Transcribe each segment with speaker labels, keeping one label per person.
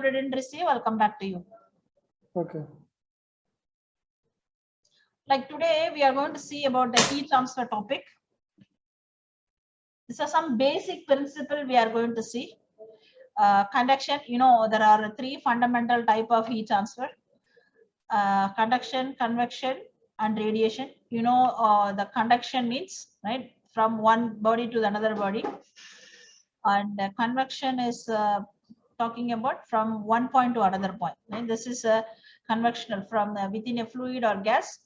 Speaker 1: you didn't receive, I'll come back to you.
Speaker 2: Okay.
Speaker 1: Like today, we are going to see about the heat transfer topic. These are some basic principle we are going to see. Conduction, you know, there are three fundamental type of heat transfer. Conduction, convection, and radiation. You know, the conduction means, right, from one body to another body. And convection is talking about from one point to another point. Right? This is a convectional from within a fluid or gas.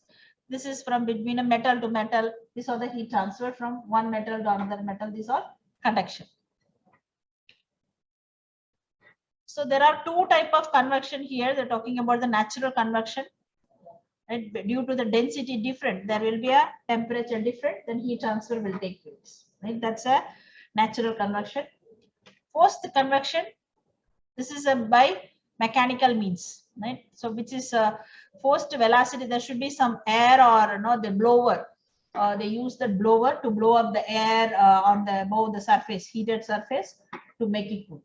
Speaker 1: This is from between a metal to metal. These are the heat transfer from one metal to another metal. These are conduction. So there are two type of convection here. They're talking about the natural convection. Right? Due to the density different, there will be a temperature different, then heat transfer will take place. Right? That's a natural convection. Forced convection, this is a by mechanical means, right? So which is forced velocity. There should be some air or the blower. They use the blower to blow up the air on the above the surface, heated surface, to make it cool.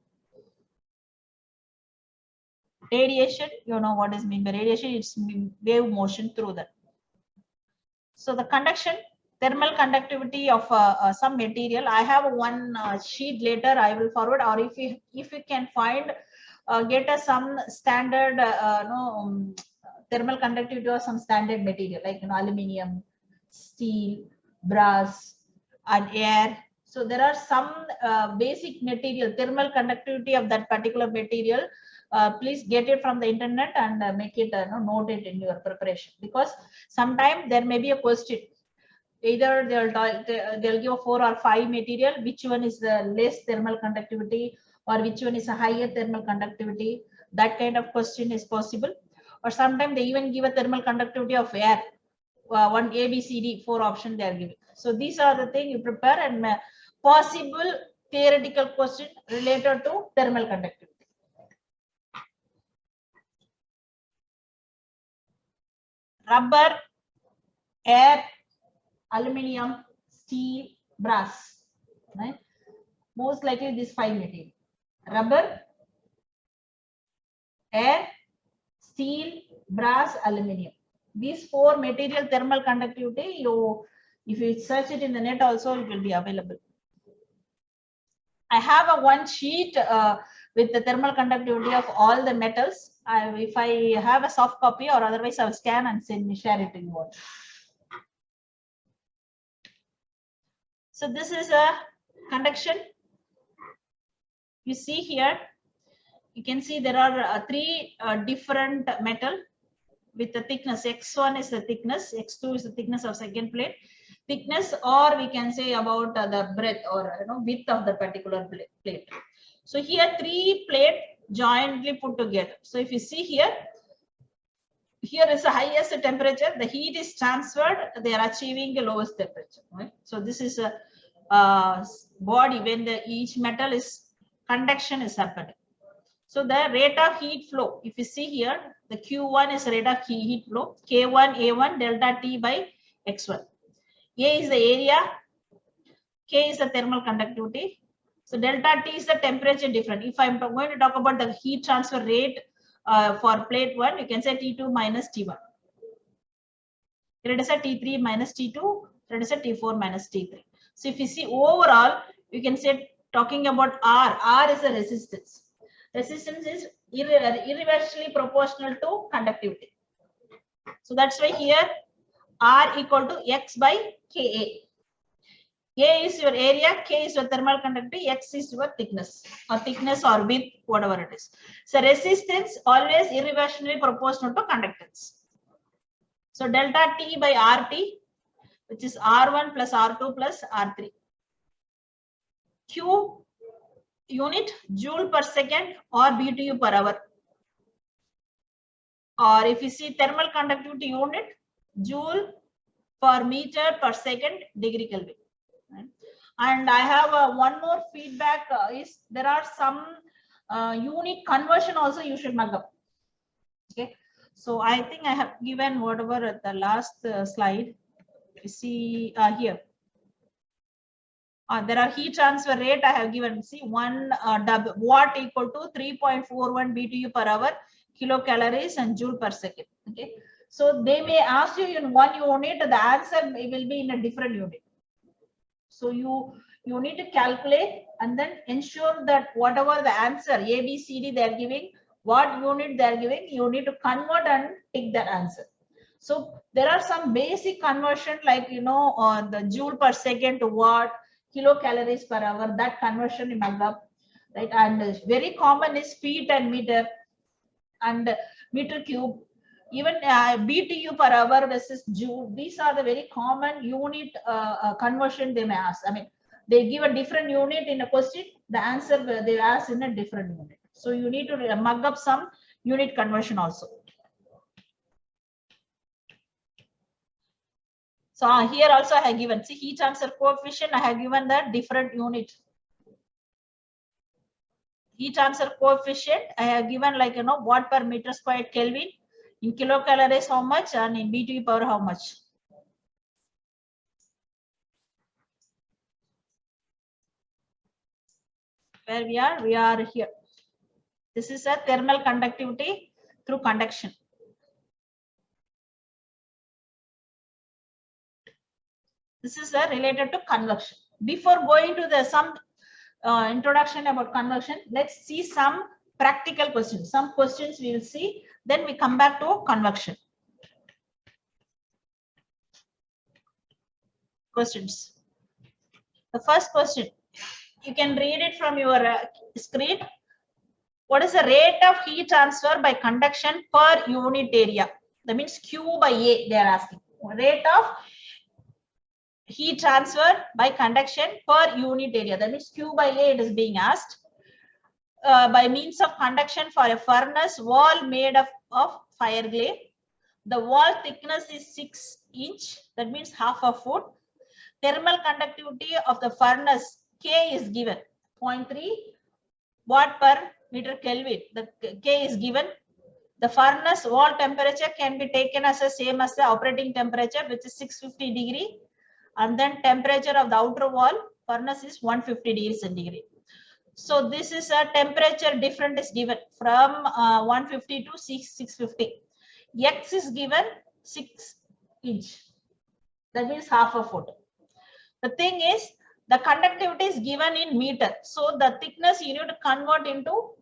Speaker 1: Radiation, you know what is mean by radiation? It's wave motion through that. So the conduction, thermal conductivity of some material. I have one sheet later. I will forward, or if you can find, get some standard thermal conductivity or some standard material like aluminium, steel, brass, and air. So there are some basic material thermal conductivity of that particular material. Please get it from the internet and make it note it in your preparation, because sometimes there may be a question. Either they'll give 4 or 5 material, which one is the less thermal conductivity or which one is a higher thermal conductivity. That kind of question is possible. Or sometimes they even give a thermal conductivity of air. One A, B, C, D, 4 options they are giving. So these are the things you prepare, and possible theoretical question related to thermal conductivity. Rubber, air, aluminium, steel, brass. Right? Most likely these 5 material: rubber, air, steel, brass, aluminium. These 4 material thermal conductivity, if you search it in the net also, it will be available. I have a one sheet with the thermal conductivity of all the metals. If I have a soft copy, or otherwise I'll scan and share it to you all. So this is a conduction. You see here, you can see there are 3 different metal with the thickness. X1 is the thickness, X2 is the thickness of second plate. Thickness, or we can say about the breadth or width of the particular plate. So here 3 plate jointly put together. So if you see here is the highest temperature, the heat is transferred, they are achieving the lowest temperature. Right? So this is a body when each metal is conduction is happening. So the rate of heat flow, if you see here, the Q1 is rate of heat flow, K1 A1 delta T by X1. A is the area, K is the thermal conductivity. So delta T is the temperature difference. If I'm going to talk about the heat transfer rate for plate 1, you can say T2 minus T1. It is a T3 minus T2, it is a T4 minus T3. So if you see overall, you can say talking about R is the resistance. Resistance is irreversibly proportional to conductivity. So that's why here R equal to X by Ka. A is your area, K is your thermal conductivity, X is your thickness or width, whatever it is. So resistance always irreversibly proportional to conductance. So delta T by RT, which is R1 plus R2 plus R3. Q unit joule per second or BTU per hour. Or if you see thermal conductivity unit, joule per meter per second degree Kelvin. Right? And I have one more feedback is there are some unit conversion also you should mug up. Okay, so I think I have given whatever at the last slide. You see here. There are heat transfer rate I have given. See, 1 watt equal to 3.41 BTU per hour, kilocalories and joule per second. Okay. So they may ask you in one unit, the answer will be in a different unit. So you need to calculate and then ensure that whatever the answer A, B, C, D they are giving, what unit they are giving, you need to convert and take that answer. So there are some basic conversion like the joule per second to watt, kilocalories per hour, that conversion you mug up, right? And very common is feet and meter and meter cube. Even BTU per hour versus joule, these are the very common unit conversion they may ask. I mean, they give a different unit in a question, the answer they ask in a different unit. So you need to mug up some unit conversion also. So here also I have given, see, heat transfer coefficient, I have given the different unit. Heat transfer coefficient, I have given like, watt per meter squared Kelvin, in kilocalories how much, and in BTU power how much. Where we are here. This is a thermal conductivity through conduction. This is related to convection. Before going to the some introduction about convection, let's see some practical questions. Some questions we will see, then we come back to convection. Questions. The first question, you can read it from your screen. What is the rate of heat transfer by conduction per unit area? That means Q by A, they are asking. Rate of heat transfer by conduction per unit area. That means Q by A, it is being asked. By means of conduction for a furnace wall made of fire clay. The wall thickness is 6 inch. That means half a foot. Thermal conductivity of the furnace K is given 0.3 watt per meter Kelvin. The K is given. The furnace wall temperature can be taken as the same as the operating temperature, which is 650 degree, and then temperature of the outer wall furnace is 150 degrees centigrade. So this is a temperature difference is given from 150 to 650. X is given 6 inch. That means half a foot. The thing is, the conductivity is given in meter. So the thickness you need to convert into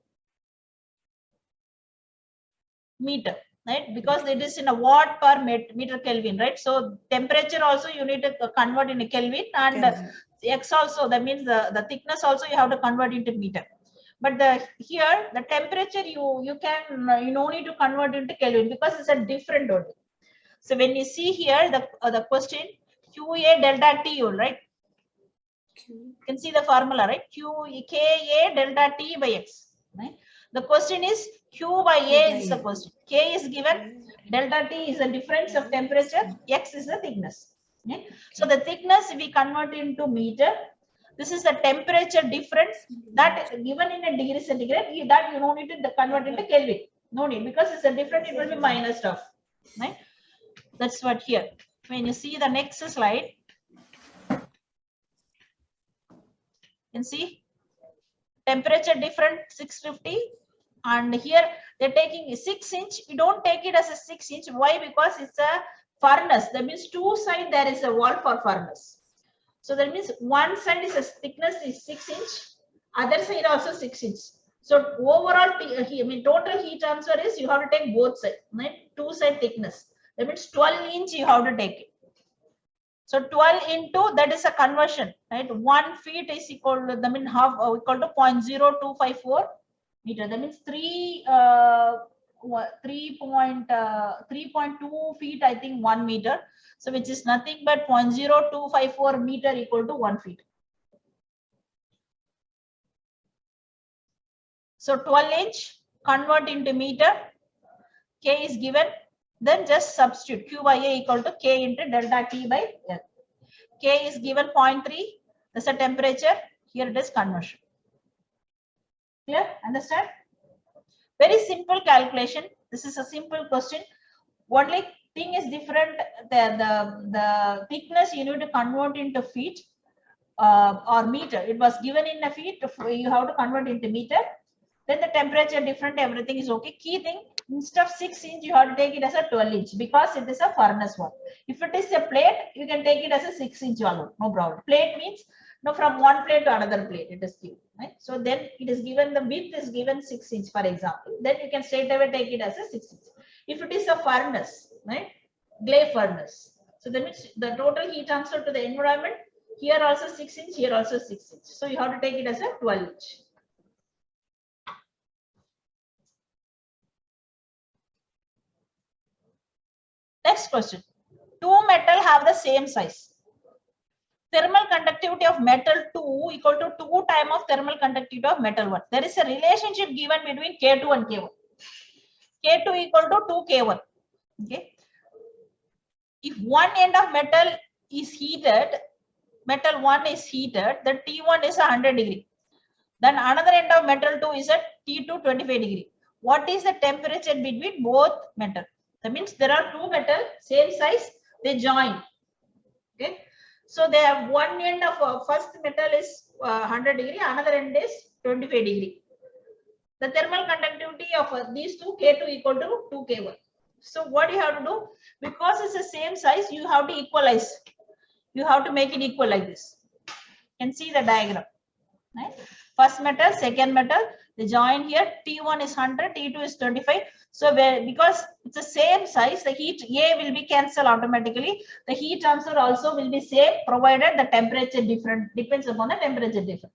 Speaker 1: meter, right? Because it is in a watt per meter Kelvin, right? So temperature also you need to convert in a Kelvin, and X also, that means the thickness also you have to convert into meter. But here the temperature you no need to convert into Kelvin because it's a different order. So when you see here the question QA delta T, right? You can see the formula, right? KA delta T by X. Right? The question is Q by A is the question. K is given, delta T is the difference of temperature, X is the thickness. Okay? So the thickness we convert into meter. This is the temperature difference that given in a degree centigrade. That you don't need to convert into Kelvin. No need, because it's a different. It will be minus stuff. Right? That's what here. When you see the next slide, you can see temperature different 650, and here they're taking a 6 inch. You don't take it as a 6 inch. Why? Because it's a furnace. That means two sides there is a wall for furnace. So that means one side is a thickness is 6 inch, other side also 6 inch. So overall, total heat transfer is you have to take both sides, right? Two side thickness. That means 12 inch you have to take it. So 12 into, that is a conversion, right? 1 feet is equal to, that means half equal to 0.0254 meter. That means 3.2 feet, I think 1 meter. So which is nothing but 0.0254 meter equal to 1 feet. So 12 inch convert into meter. K is given. Then just substitute Q by A equal to K into delta T by L. K is given 0.3. That's the temperature. Here it is conversion. Clear? Understand? Very simple calculation. This is a simple question. Only thing is different. The thickness you need to convert into feet. or meter. It was given in a feet. You have to convert into meter. Then the temperature different, everything is okay. Key thing, instead of 6 inch, you have to take it as a 12 inch because it is a furnace one. If it is a plate, you can take it as a 6 inch value, no problem. Plate means no, from one plate to another plate it is given, right? So then it is given, the width is given 6 inch, for example. Then you can straight away take it as a 6 inch. If it is a furnace, right, clay furnace, so that means the total heat transfer to the environment, here also 6 inch, here also 6 inch. So you have to take it as a 12 inch. Next question. Two metal have the same size. Thermal conductivity of metal 2 equal to 2 times of thermal conductivity of metal 1. There is a relationship given between K2 and K1. K2 equal to 2 K1. Okay. If one end of metal is heated, metal 1 is heated, then T1 is 100 degree. Then another end of metal 2 is at T2 25 degree. What is the temperature between both metal? That means there are two metal, same size, they join. Okay. So they have one end of first metal is 100 degree, another end is 25 degree. The thermal conductivity of these two, K2 equal to 2 K1. So what you have to do, because it's the same size, you have to equalize. You have to make it equal like this. You can see the diagram. Right? First metal, second metal, they join here. T1 is 100, T2 is 25. So because it's the same size, the heat A will be cancelled automatically. The heat transfer also will be same, provided the temperature different, depends upon the temperature different.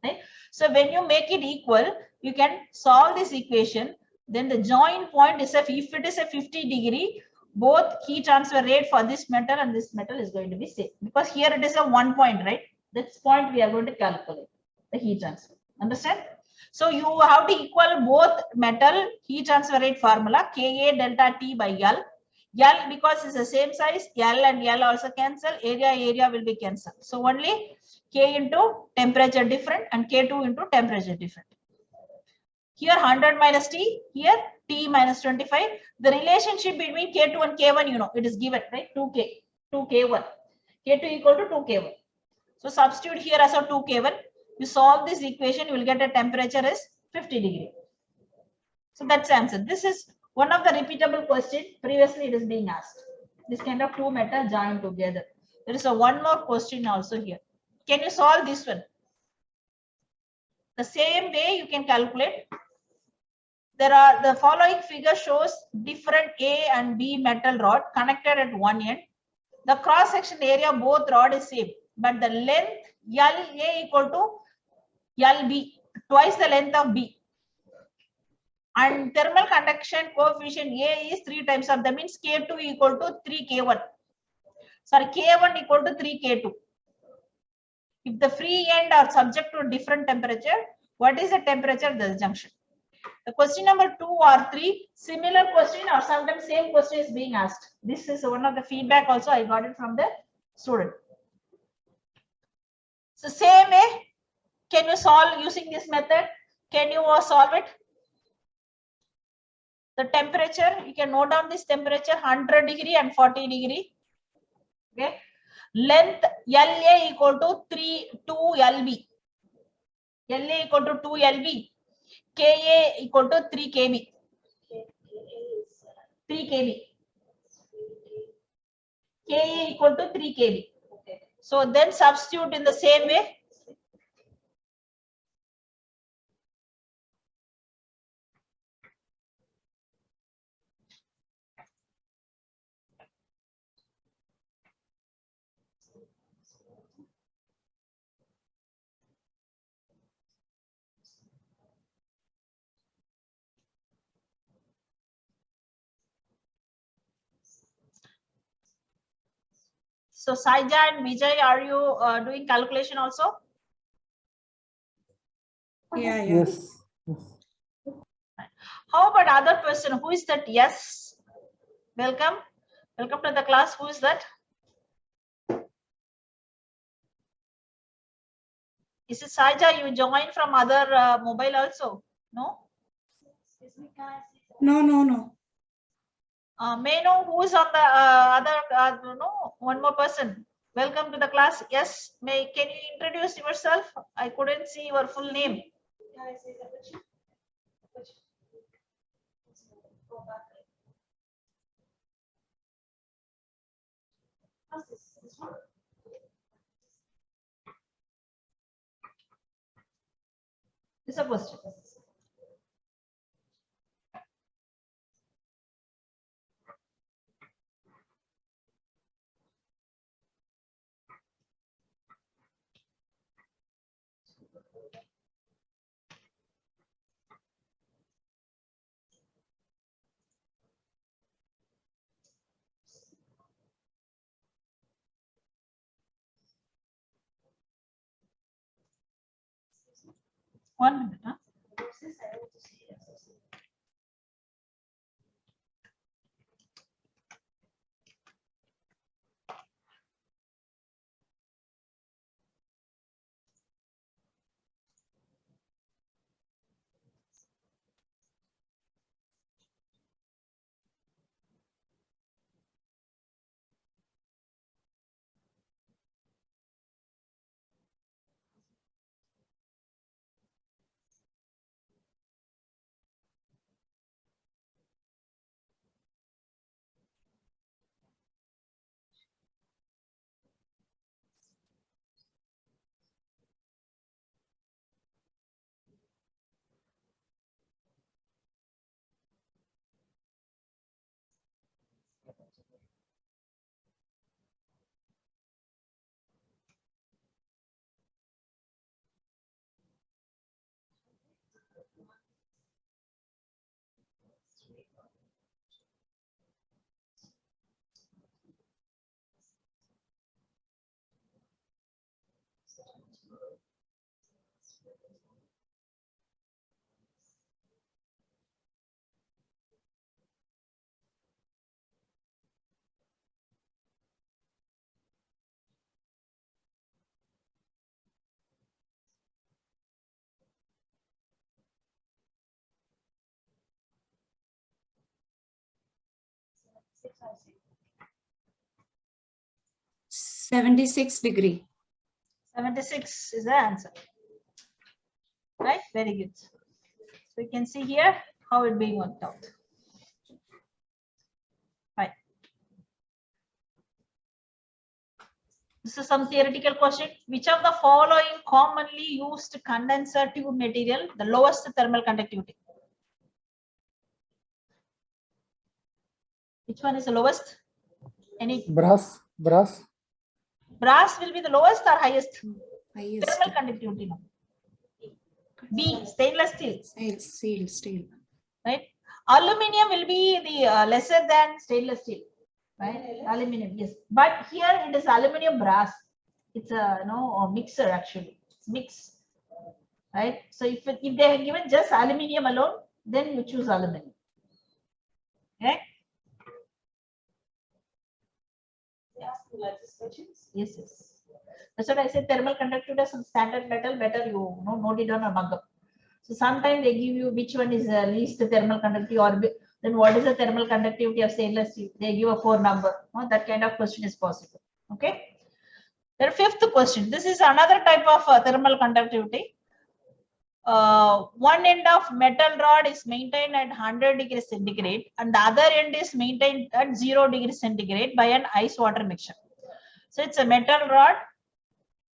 Speaker 1: Right? So when you make it equal, you can solve this equation. Then the join point is if it is a 50 degree, both heat transfer rate for this metal and this metal is going to be same. Because here it is a 1 point, right? This point we are going to calculate the heat transfer. Understand? So you have to equal both metal heat transfer rate formula Ka delta T by L. L, because it's the same size, L and L also cancel, area will be cancelled. So only K into temperature different and K2 into temperature different. Here 100 minus T, here T minus 25. The relationship between K2 and K1, you know, it is given, right? 2K, 2K1. K2 equal to 2K1. So substitute here as a 2K1. You solve this equation, you will get a temperature is 50 degree. So that's the answer. This is one of the repeatable question. Previously it is being asked. This kind of two metal joined together. There is a one more question also here. Can you solve this one? The same way you can calculate. There are the following figure shows different A and B metal rod connected at one end. The cross section area of both rod is same, but the length LA equal to LB, twice the length of B. And thermal conduction coefficient A is 3 times of, that means K2 equal to 3 K1. Sorry, K1 equal to 3 K2. If the free end are subject to different temperature, what is the temperature of the junction? The question number 2 or 3, similar question or sometimes same question is being asked. This is one of the feedback also I got it from the student. So same way, can you solve using this method? Can you solve it? The temperature, you can note down this temperature 100 degree and 40 degree. Okay. Length LA equal to 2 LB. LA equal to 2 LB. Ka equal to 3 kb. 3 kb. Ka equal to 3 kb. So then substitute in the same way. So Saija and Vijay, are you doing calculation also?
Speaker 2: Yeah.
Speaker 3: Yes.
Speaker 1: How about other person? Who is that? Yes. Welcome. Welcome to the class. Who is that? Is it Saija? You joined from other mobile also? No?
Speaker 2: No.
Speaker 1: May I know who is on the other, no, one more person. Welcome to the class. Yes, can you introduce yourself? I couldn't see your full name. This one? It's a question. One minute. Huh? Six, I see.
Speaker 2: 76 degree.
Speaker 1: 76 is the answer. Right? Very good. So you can see here how it being worked out. Right. This is some theoretical question. Which of the following commonly used condenser tube material, the lowest thermal conductivity? Which one is the lowest? Any?
Speaker 3: Brass.
Speaker 1: Brass will be the lowest or highest?
Speaker 2: Highest.
Speaker 1: Thermal conductivity. No. B, stainless steel.
Speaker 2: Steel.
Speaker 1: Right. Aluminium will be the lesser than stainless steel. Right. Aluminium, yes. But here it is aluminium brass. It's a mixer actually. It's mix. Right. So if they have given just aluminium alone, then you choose aluminium. Okay. They ask you like these questions? Yes. That's what I said. Thermal conductivity is some standard metal. Better you note it down or mug up. So sometimes they give you which one is least thermal conductivity, or then what is the thermal conductivity of stainless steel. They give a 4 number. That kind of question is possible. Okay. The fifth question. This is another type of thermal conductivity. One end of metal rod is maintained at 100 degrees centigrade and the other end is maintained at 0 degrees centigrade by an ice water mixture. So it's a metal rod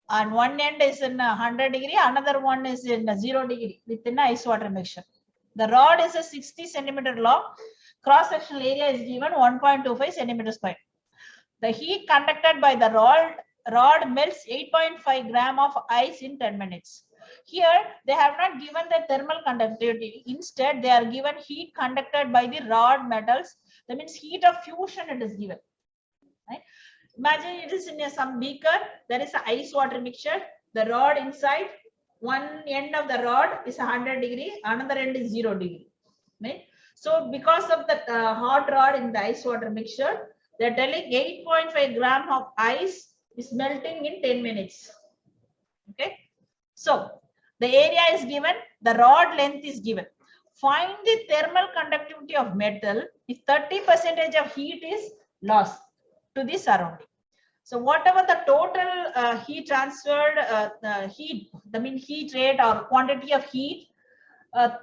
Speaker 1: and one end is in 100 degree, another one is in 0 degree within ice water mixture. The rod is a 60 centimeter long. Cross sectional area is given 1.25 centimeters square. The heat conducted by the rod melts 8.5 gram of ice in 10 minutes. Here they have not given the thermal conductivity. Instead, they are given heat conducted by the rod metals. That means heat of fusion it is given. Right? Imagine it is in some beaker. There is an ice water mixture. The rod inside, one end of the rod is 100 degree, another end is 0 degree. Right? So because of the hot rod in the ice water mixture, they are telling 8.5 gram of ice is melting in 10 minutes. Okay. So the area is given, the rod length is given. Find the thermal conductivity of metal if 30% of heat is lost to the surrounding. So whatever the total heat transferred, heat rate or quantity of heat,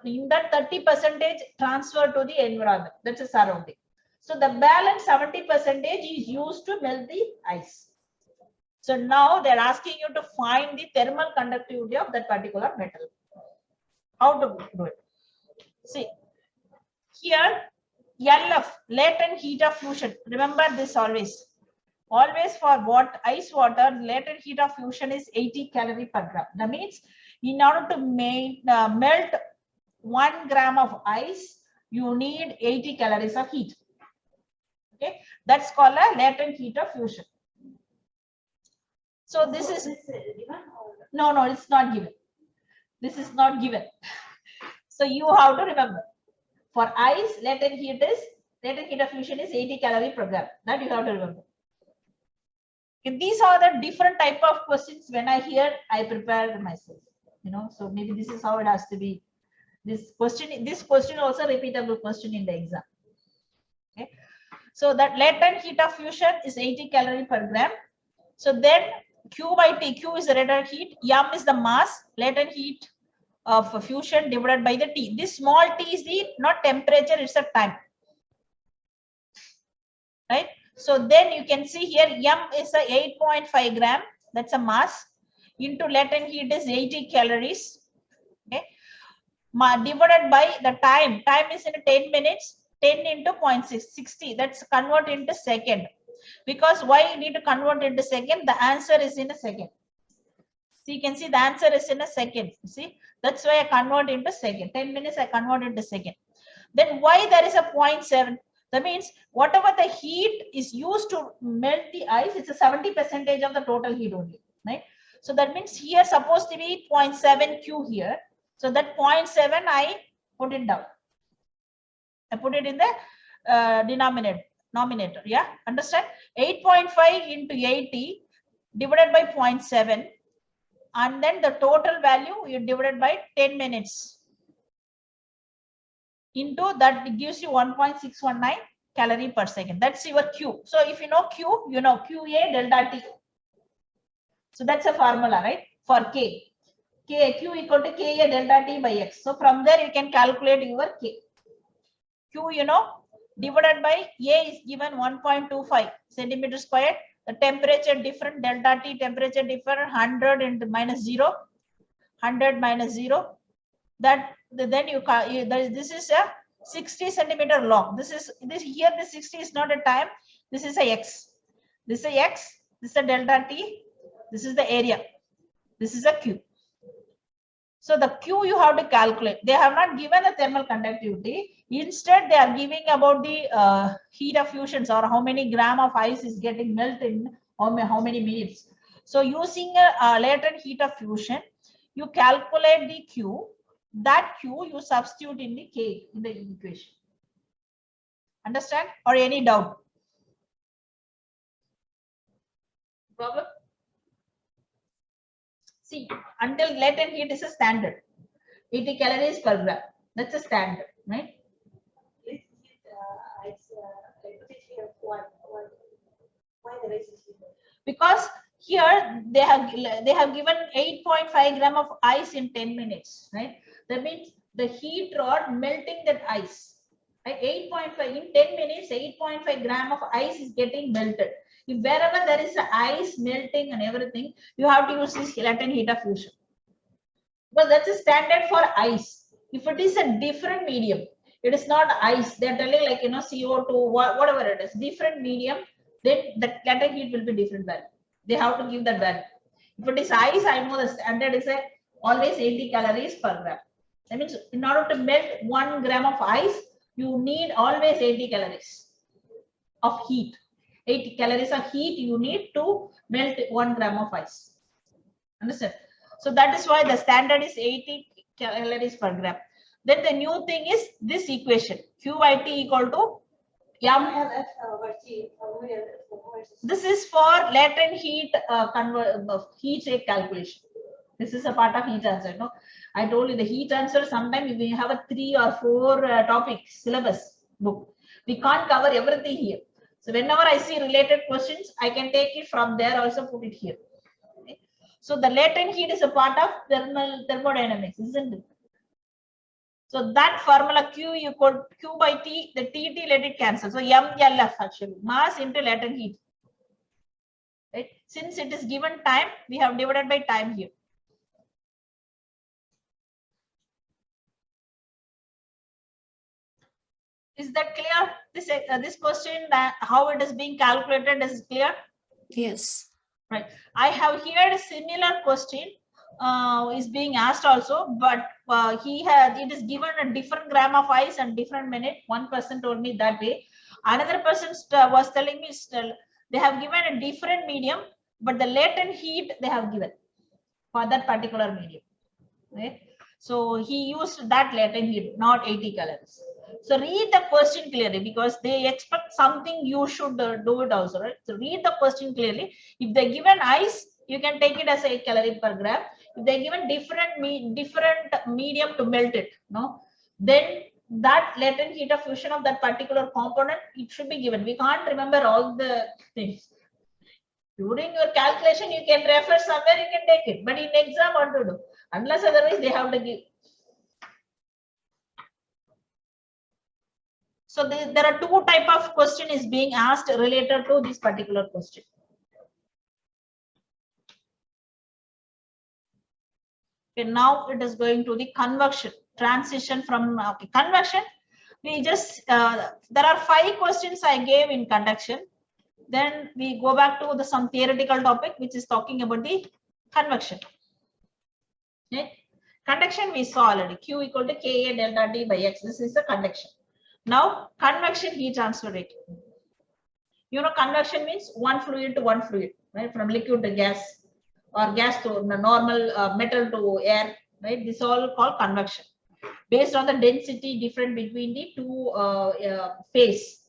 Speaker 1: in that 30% transfer to the environment, that's a surrounding. So the balance 70% is used to melt the ice. So now they're asking you to find the thermal conductivity of that particular metal. How to do it? See, here LF, latent heat of fusion. Remember this always. Always for ice water, latent heat of fusion is 80 calorie per gram. That means in order to melt 1 gram of ice, you need 80 calories of heat. Okay, that's called a latent heat of fusion. So this is no, it's not given. This is not given. So you have to remember, for ice, latent heat of fusion is 80 calorie per gram. That you have to remember. Okay, these are the different type of questions. When I hear, I prepare myself. So maybe this is how it has to be. This question also repeatable question in the exam. Okay, so that latent heat of fusion is 80 calorie per gram. So then Q by T, Q is the latent heat, M is the mass, latent heat of fusion divided by the T. This small t is the not temperature, it's a time. Right? So then you can see here M is a 8.5 gram, that's a mass, into latent heat is 80 calories. Okay, divided by the time. Time is in 10 minutes, 10 into 0.6, 60. That's convert into second. Because why you need to convert into second? The answer is in a second. So you can see the answer is in a second. See, that's why I convert into second. 10 minutes I convert into second. Then why there is a 0.7? That means whatever the heat is used to melt the ice, it's a 70% of the total heat only, right? So that means here supposed to be 0.7 Q here. So that 0.7 I put it down. I put it in the denominator. Yeah, understand? 8.5 into 80 divided by 0.7, and then the total value you divided by 10 minutes. Into that, it gives you 1.619 calorie per second. That's your Q. So if you know Q, you know QA delta T. So that's a formula, right? For K. Q equal to Ka delta T by X. So from there you can calculate your K. Q, divided by A is given 1.25 centimeter squared. The temperature different, delta T temperature different, 100 into minus 0, 100 minus 0. That then this is a 60 centimeter long. This here the 60 is not a time. This is a X. This is a X. This is a delta T. This is the area. This is a Q. So the Q you have to calculate. They have not given a thermal conductivity. Instead, they are giving about the heat of fusions, or how many gram of ice is getting melted in how many minutes. So using a latent heat of fusion, you calculate the Q. That Q you substitute in the K in the equation. Understand? Or any doubt? Problem? See, until latent heat is a standard. 80 calories per gram. That's a standard, right? Because here they have given 8.5 gram of ice in 10 minutes, right? That means the heat rod melting that ice, right? 8.5 in 10 minutes, 8.5 gram of ice is getting melted. If wherever there is ice melting and everything, you have to use this latent heat of fusion. But that's a standard for ice. If it is a different medium, it is not ice. They're telling like CO2, whatever it is, different medium, then the latent heat will be different value. They have to give that value. If it is ice, I know the standard is always 80 calories per gram. That means in order to melt 1 gram of ice, you need always 80 calories of heat. 80 calories of heat you need to melt 1 gram of ice. Understand? So that is why the standard is 80 calories per gram. Then the new thing is this equation, Q by T equal to M. This is for latent heat heat rate calculation. This is a part of heat transfer. No, I told you the heat transfer. Sometimes we have a 3 or 4 topics syllabus book. We can't cover everything here. So whenever I see related questions, I can take it from there, also put it here. Okay. So the latent heat is a part of thermodynamics, isn't it? So that formula Q equal Q by T, the TT let it cancel. So MLF actually, mass into latent heat. Right? Since it is given time, we have divided by time here. Is that clear? This question, how it is being calculated, is clear?
Speaker 2: Yes.
Speaker 1: Right. I have here a similar question is being asked also, but it is given a different gram of ice and different minute. One person told me that way. Another person was telling me still they have given a different medium, but the latent heat they have given for that particular medium. Right? So he used that latent heat, not 80 calories. So read the question clearly, because they expect something, you should do it also, right? So read the question clearly. If they given ice, you can take it as 8 calorie per gram. If they given different medium to melt it, no, then that latent heat of fusion of that particular component, it should be given. We can't remember all the things. During your calculation, you can refer somewhere, you can take it. But in exam, what to do? Unless otherwise they have to give. So there are two type of question is being asked related to this particular question. Okay, now it is going to the convection, transition from convection. We just there are 5 questions I gave in conduction. Then we go back to some theoretical topic which is talking about the convection. Okay. Conduction we saw already, Q equal to Ka delta T by X. This is the conduction. Now convection heat transfer rate. You know, convection means one fluid to one fluid, right? From liquid to gas, or gas to normal metal to air, right? This all called convection. Based on the density different between the two phase,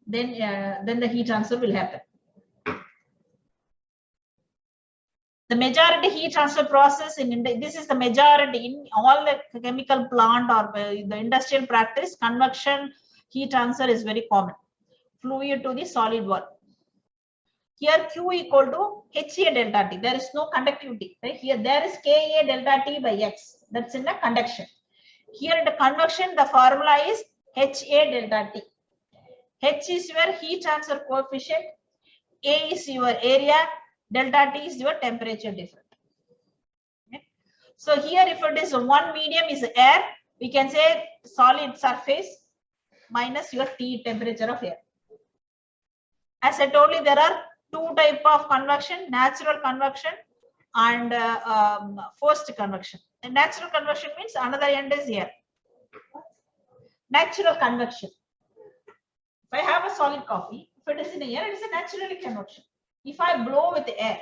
Speaker 1: then the heat transfer will happen. The majority heat transfer process in this is the majority in all the chemical plant or the industrial practice. Convection heat transfer is very common. Fluid to the solid one. Here Q equal to HA delta T. There is no conductivity. Right? Here there is Ka delta T by X. That's in the conduction. Here in the convection, the formula is HA delta T. H is your heat transfer coefficient. A is your area. Delta T is your temperature difference. Okay. So here if it is one medium is air, we can say solid surface minus your T, temperature of air. As I told you, there are two type of convection, natural convection and forced convection. And natural convection means another end is air. Natural convection. If I have a solid coffee, if it is in air, it is a natural convection. If I blow with air,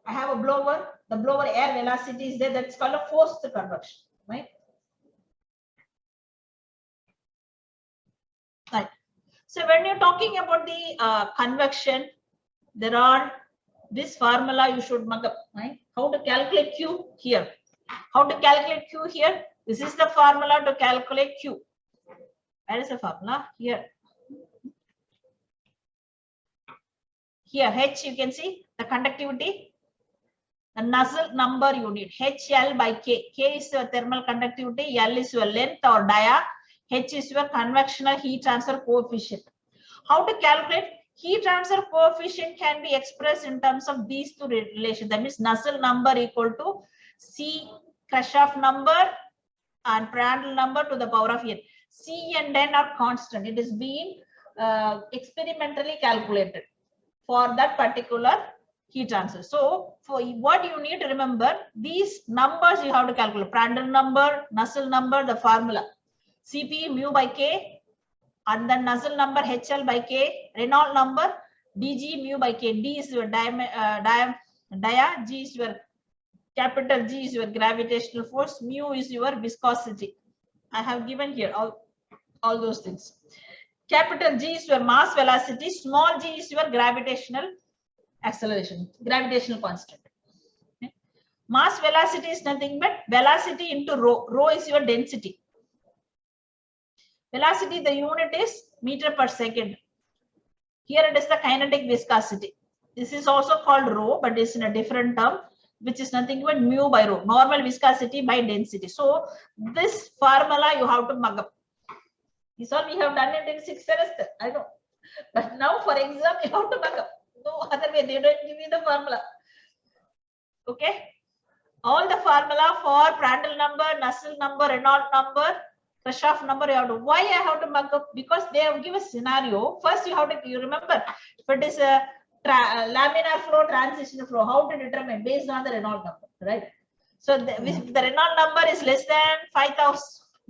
Speaker 1: I have a blower, the blower air velocity is there, that's called a forced convection, right? Right. So when you're talking about the convection, there are this formula you should mug up, right? How to calculate Q here. How to calculate Q here? This is the formula to calculate Q. Where is the formula? Here. Here, H, you can see the conductivity. The Nusselt number you need, HL by K. K is your thermal conductivity, L is your length or dia, H is your convectional heat transfer coefficient. How to calculate? Heat transfer coefficient can be expressed in terms of these two relations. That means Nusselt number equal to C Kirchhoff number and Prandtl number to the power of N. C and N are constant. It is being experimentally calculated for that particular heat transfer. So for what you need to remember, these numbers you have to calculate. Prandtl number, Nusselt number, the formula. Cp mu by K, and then Nusselt number HL by K, Reynolds number dg mu by K. D is your dia, G is your capital G is your gravitational force, mu is your viscosity. I have given here all those things. Capital G is your mass velocity, small g is your gravitational acceleration, gravitational constant. Okay. Mass velocity is nothing but velocity into rho. Rho is your density. Velocity, the unit is meter per second. Here it is the kinetic viscosity. This is also called rho, but it's in a different term, which is nothing but mu by rho, normal viscosity by density. So this formula you have to mug up. This all we have done it in 6th semester, I know. But now for exam, you have to mug up. No other way, they don't give you the formula. Okay. All the formula for Prandtl number, Nusselt number, Reynolds number, Kirchhoff number, you have to. Why I have to mug up? Because they have given a scenario. First, you have to, you remember, if it is a laminar flow, transition flow, how to determine based on the Reynolds number, right? So if the Reynolds number is less than 5,000,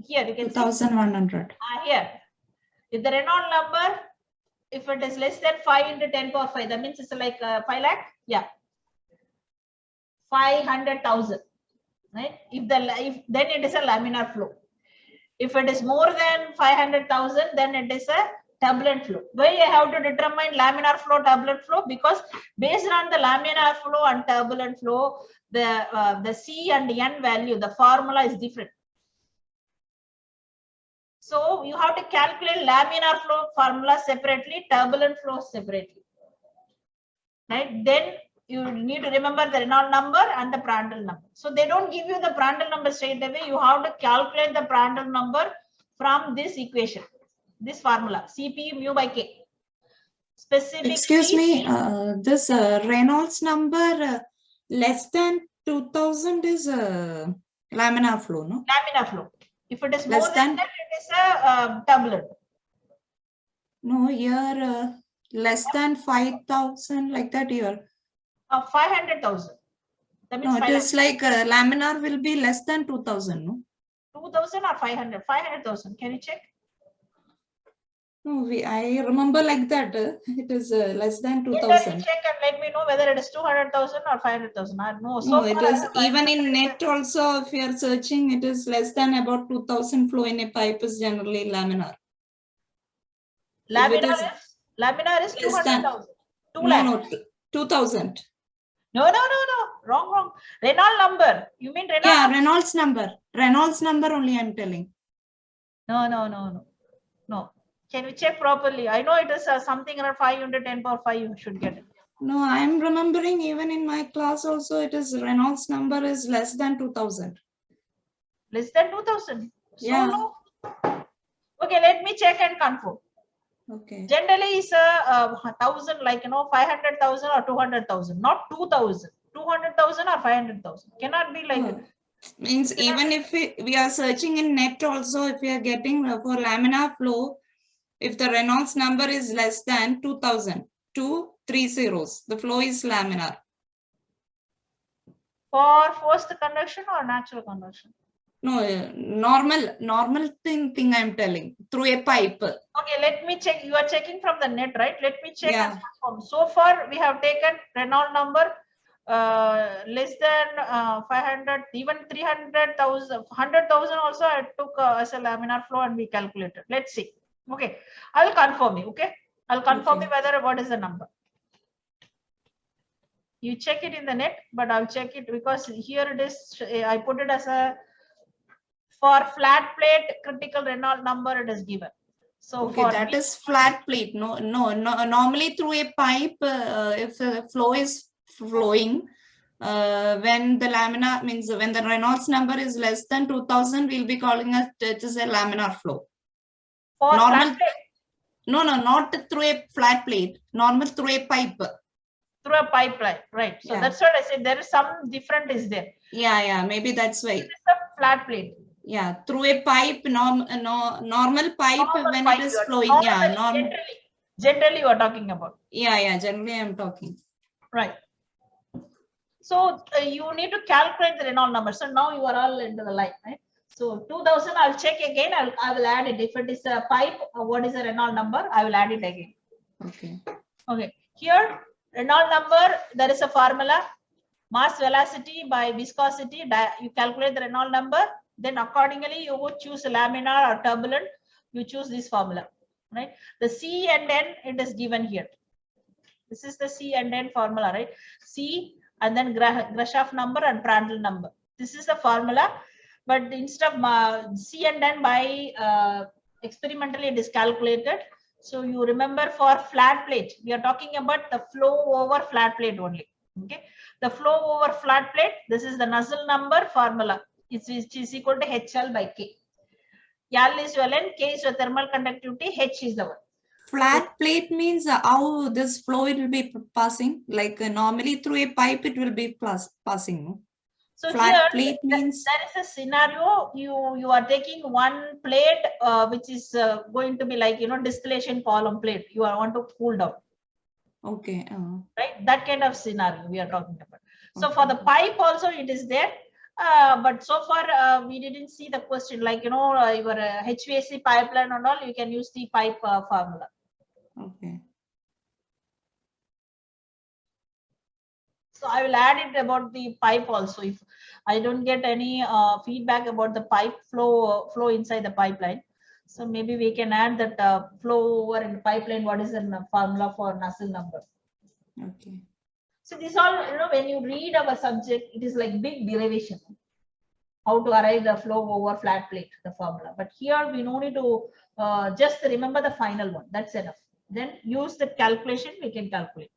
Speaker 1: here you can
Speaker 2: 2,100.
Speaker 1: Here, if the Reynolds number, if it is less than 5 into 10 power 5, that means it's like 5 lakh, yeah, 500,000, right? If then it is a laminar flow. If it is more than 500,000, then it is a turbulent flow. Why I have to determine laminar flow, turbulent flow? Because based on the laminar flow and turbulent flow, the C and N value, the formula is different. So you have to calculate laminar flow formula separately, turbulent flow separately, right? Then you need to remember the Reynolds number and the Prandtl number. So they don't give you the Prandtl number straight away. You have to calculate the Prandtl number from this equation, this formula, Cp mu by K. Specific.
Speaker 2: Excuse me, this Reynolds number less than 2,000 is laminar flow, no?
Speaker 1: Laminar flow. If it is more than that, it is a turbulent.
Speaker 2: No, here less than 5,000 like that here.
Speaker 1: 500,000. That means
Speaker 2: no, it is like laminar will be less than 2,000, no?
Speaker 1: 2,000 or 500? 500,000. Can you check?
Speaker 2: No, I remember like that. It is less than 2,000.
Speaker 1: Check and let me know whether it is 200,000 or 500,000. No,
Speaker 2: so it is even in net also. If you are searching, it is less than about 2,000 flow in a pipe is generally laminar.
Speaker 1: Laminar is 200,000.
Speaker 2: No, 2,000.
Speaker 1: No. Wrong. Reynolds number. You mean Reynolds?
Speaker 2: Yeah, Reynolds number. Reynolds number only I'm telling.
Speaker 1: No. Can you check properly? I know it is something around 5 into 10 power 5 you should get it.
Speaker 2: No, I'm remembering even in my class also it is Reynolds number is less than 2,000.
Speaker 1: Less than 2,000? So
Speaker 2: yeah.
Speaker 1: low? Okay, let me check and confirm.
Speaker 2: Okay.
Speaker 1: Generally is 1,000 like 500,000 or 200,000, not 2,000. 200,000 or 500,000. Cannot be like
Speaker 2: means even if we are searching in net also, if we are getting for laminar flow, if the Reynolds number is less than 2,000, 230, the flow is laminar.
Speaker 1: For forced conduction or natural conduction?
Speaker 2: No, normal thing I'm telling, through a pipe.
Speaker 1: Okay, let me check. You are checking from the net, right? Let me check
Speaker 2: yeah.
Speaker 1: and confirm. So far, we have taken Reynolds number less than 500, even 300,000, 100,000 also I took as a laminar flow and we calculated. Let's see. Okay, I'll confirm you. Okay, I'll confirm you whether what is the number. You check it in the net, but I'll check it because here it is. I put it as a for flat plate critical Reynolds number. It is given. So
Speaker 2: okay,
Speaker 1: for
Speaker 2: that is flat plate. No. Normally through a pipe, if the flow is flowing, when the laminar means when the Reynolds number is less than 2,000, we'll be calling it is a laminar flow.
Speaker 1: For
Speaker 2: normal
Speaker 1: flat plate?
Speaker 2: No, not through a flat plate. Normal through a pipe.
Speaker 1: Through a pipeline, right? So that's what I said. There is some different is there.
Speaker 2: Yeah. Maybe that's why.
Speaker 1: It is a flat plate.
Speaker 2: Yeah, through a pipe, normal pipe when it is flowing.
Speaker 1: Generally you are talking about.
Speaker 2: Yeah, generally I'm talking.
Speaker 1: Right. So you need to calculate the Reynolds number. So now you are all into the line, right? So 2,000, I'll check again. I will add it. If it is a pipe, what is the Reynolds number? I will add it again. Okay. Here, Reynolds number, there is a formula. Mass velocity by viscosity. You calculate the Reynolds number. Then accordingly, you would choose laminar or turbulent. You choose this formula, right? The C and N, it is given here. This is the C and N formula, right? C and then Kirchhoff number and Prandtl number. This is the formula. But instead of C and N by experimentally, it is calculated. So you remember for flat plate, we are talking about the flow over flat plate only. Okay, the flow over flat plate, this is the Nusselt number formula. Which is equal to HL by K. L is your length, K is your thermal conductivity, H is the one.
Speaker 2: Flat plate means how this fluid will be passing. Like normally through a pipe, it will be passing. No?
Speaker 1: So
Speaker 2: Flat
Speaker 1: here
Speaker 2: plate means
Speaker 1: there is a scenario. You are taking one plate which is going to be like distillation column plate. You want to cool down.
Speaker 2: okay.
Speaker 1: Right, that kind of scenario we are talking about. So
Speaker 2: Okay.
Speaker 1: for the pipe also it is there. But so far we didn't see the question like your HVAC pipeline and all. You can use the pipe formula.
Speaker 2: Okay.
Speaker 1: So I will add it about the pipe also. If I don't get any feedback about the pipe flow inside the pipeline, so maybe we can add that flow over in the pipeline. What is the formula for Nusselt number?
Speaker 2: Okay.
Speaker 1: So this all when you read our subject, it is like big derivation. How to arrive the flow over flat plate, the formula. But here we no need to just remember the final one. That's enough. Then use the calculation. We can calculate.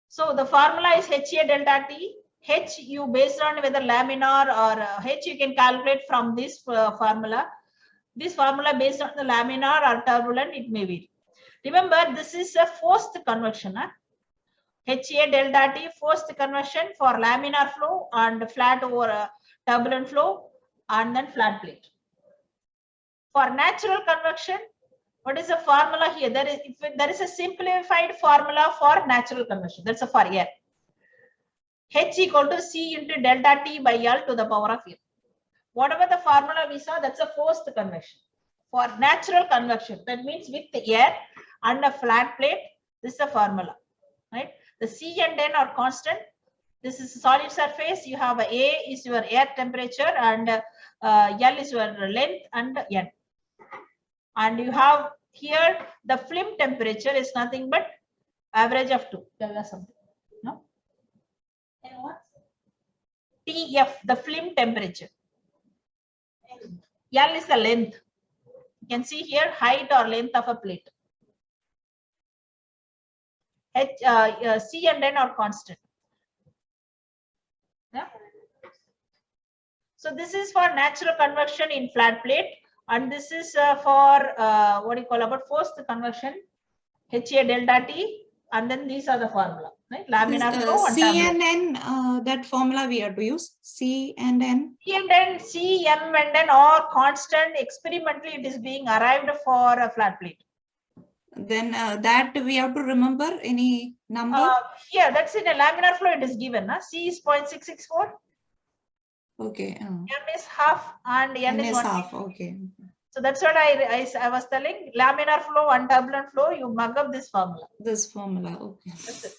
Speaker 1: So the formula is HA delta T. H you based on whether laminar or H you can calculate from this formula. This formula based on the laminar or turbulent, it may be. Remember, this is a forced convection. HA delta T forced conversion for laminar flow and flat over turbulent flow and then flat plate. For natural convection, what is the formula here? There is a simplified formula for natural convection. That's a for air. H equal to C into delta T by L to the power of N. Whatever the formula we saw, that's a forced convection. For natural convection, that means with the air and a flat plate, this is the formula, right? The C and N are constant. This is a solid surface. You have A is your air temperature and L is your length and N. And you have here the film temperature is nothing but average of 2. Tell us something. No? TF, the film temperature. L is the length. You can see here height or length of a plate. C and N are constant. Yeah. So this is for natural convection in flat plate, and this is for what you call about forced convection, HA delta T, and then these are the formula, right? Laminar flow and
Speaker 2: C and N, that formula we have to use. C and N.
Speaker 1: C and N, C, M and N are constant. Experimentally, it is being arrived for a flat plate.
Speaker 2: Then that we have to remember any number.
Speaker 1: Here, that's in a laminar flow. It is given. C is 0.664.
Speaker 2: Okay.
Speaker 1: M is half and N is 1.
Speaker 2: Half. Okay.
Speaker 1: So that's what I was telling. Laminar flow and turbulent flow, you mug up this formula.
Speaker 2: This formula. Okay.
Speaker 1: That's it.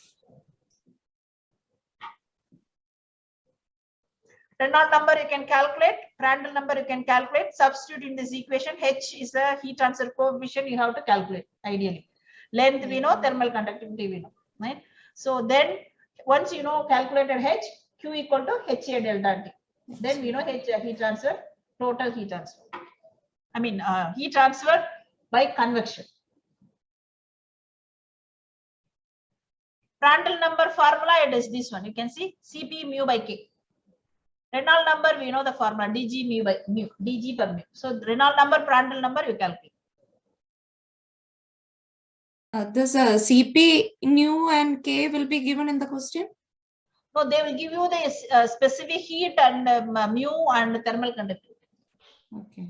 Speaker 1: Reynolds number you can calculate. Prandtl number you can calculate. Substitute in this equation. H is the heat transfer coefficient you have to calculate ideally. Length we know, thermal conductivity we know. Right? So then once you know calculated H, Q equal to HA delta T. Then we know H heat transfer, total heat transfer. I mean heat transfer by convection. Prandtl number formula, it is this one. You can see Cp mu by K. Reynolds number, we know the formula dg mu by mu, dg per mu. So Reynolds number, Prandtl number, you calculate.
Speaker 2: This Cp, nu and K will be given in the question?
Speaker 1: No, they will give you the specific heat and mu and thermal conductivity.
Speaker 2: Okay.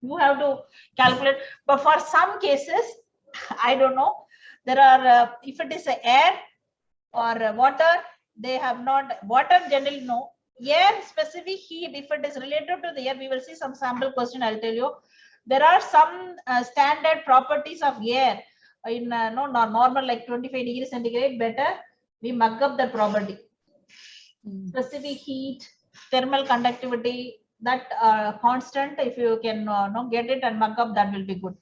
Speaker 1: You have to calculate. But for some cases, I don't know. There are, if it is air or water, they have not, water generally no. Air specific heat, if it is related to the air, we will see some sample question, I'll tell you. There are some standard properties of air in normal like 25 degrees centigrade, better we mug up the property. Specific heat, thermal conductivity, that constant, if you can get it and mug up, that will be good.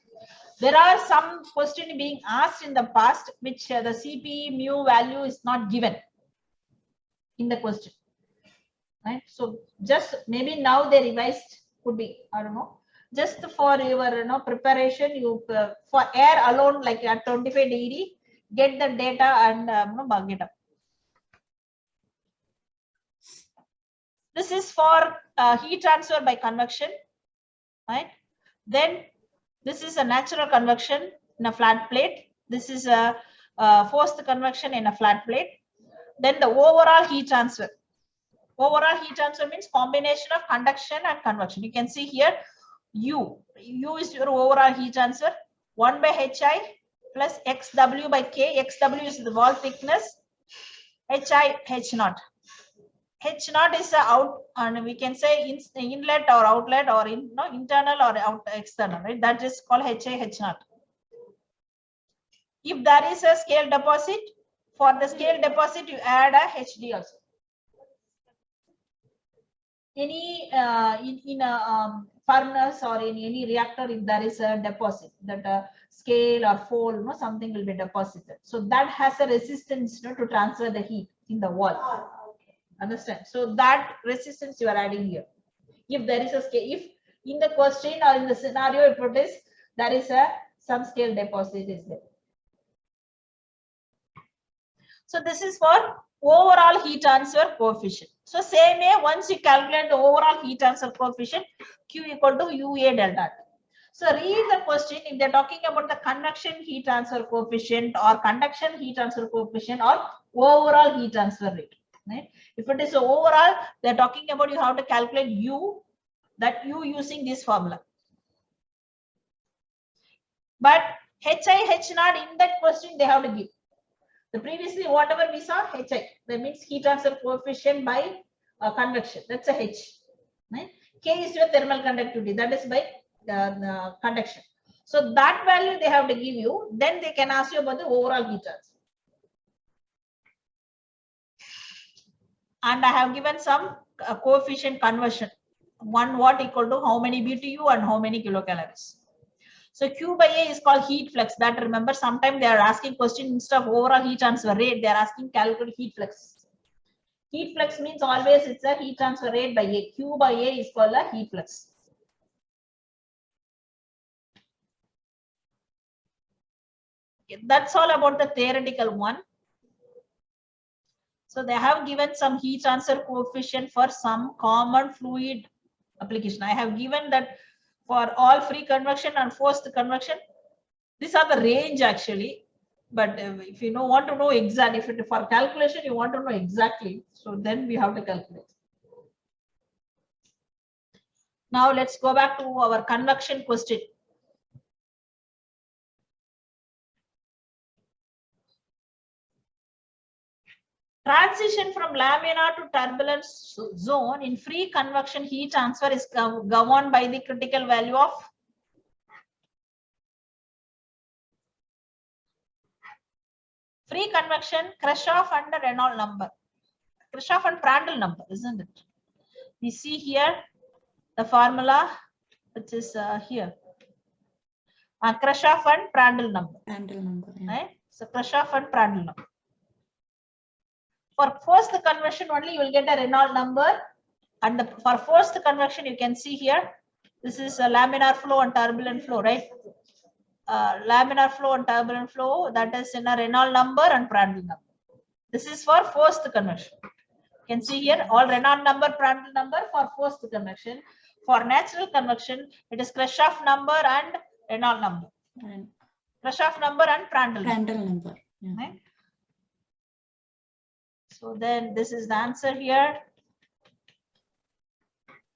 Speaker 1: There are some questions being asked in the past, which the Cp mu value is not given in the question. Right, so just maybe now they revised, could be, I don't know. Just for your preparation, you for air alone, like at 25 degree, get the data and bug it up. This is for heat transfer by convection, right? Then this is a natural convection in a flat plate. This is a forced convection in a flat plate. Then the overall heat transfer. Overall heat transfer means combination of conduction and convection. You can see here U is your overall heat transfer, 1 by Hi plus Xw by K. Xw is the wall thickness, Hi H naught. H naught is out, and we can say inlet or outlet or internal or out external, right? That is called Hi H naught. If there is a scale deposit, for the scale deposit you add a HD also. Any in a furnace or in any reactor, if there is a deposit, that scale or fold, something will be deposited. So that has a resistance to transfer the heat in the wall. Understand? So that resistance you are adding here. If there is a scale, if in the question or in the scenario, if it is there is some scale deposit is there. So this is for overall heat transfer coefficient. So same way, once you calculate the overall heat transfer coefficient, Q equal to UA delta T. So read the question if they're talking about the convection heat transfer coefficient or conduction heat transfer coefficient or overall heat transfer rate. Right? If it is overall, they're talking about you have to calculate U, that U using this formula. But HI, H naught in that question they have to give. The previously whatever we saw Hi, that means heat transfer coefficient by convection. That's a H. Right? K is your thermal conductivity. That is by conduction. So that value they have to give you. Then they can ask you about the overall heat transfer. And I have given some coefficient conversion. 1 watt equal to how many BTU and how many kilocalories. So Q by A is called heat flux. That remember, sometimes they are asking question instead of overall heat transfer rate, they are asking calculate heat flux. Heat flux means always it's a heat transfer rate by A. Q by A is called a heat flux. Okay, that's all about the theoretical one. So they have given some heat transfer coefficient for some common fluid application. I have given that for all free convection and forced convection. These are the range actually, but if you want to know exactly, if it for calculation you want to know exactly, so then we have to calculate. Now let's go back to our convection question. Transition from laminar to turbulence zone in free convection heat transfer is governed by the critical value of free convection, Kirchhoff and Reynolds number. Kirchhoff and Prandtl number, isn't it? We see here the formula, which is here. Kirchhoff and Prandtl number.
Speaker 2: Prandtl number. Yeah.
Speaker 1: Right? So Kirchhoff and Prandtl number. For forced convection only, you will get a Reynolds number. And for forced convection, you can see here, this is a laminar flow and turbulent flow, right? Laminar flow and turbulent flow, that is in a Reynolds number and Prandtl number. This is for forced convection. You can see here all Reynolds number, Prandtl number for forced convection. For natural convection, it is Kirchhoff number and Reynolds number. Kirchhoff number and Prandtl
Speaker 2: number. Yeah.
Speaker 1: Right? So then this is the answer here.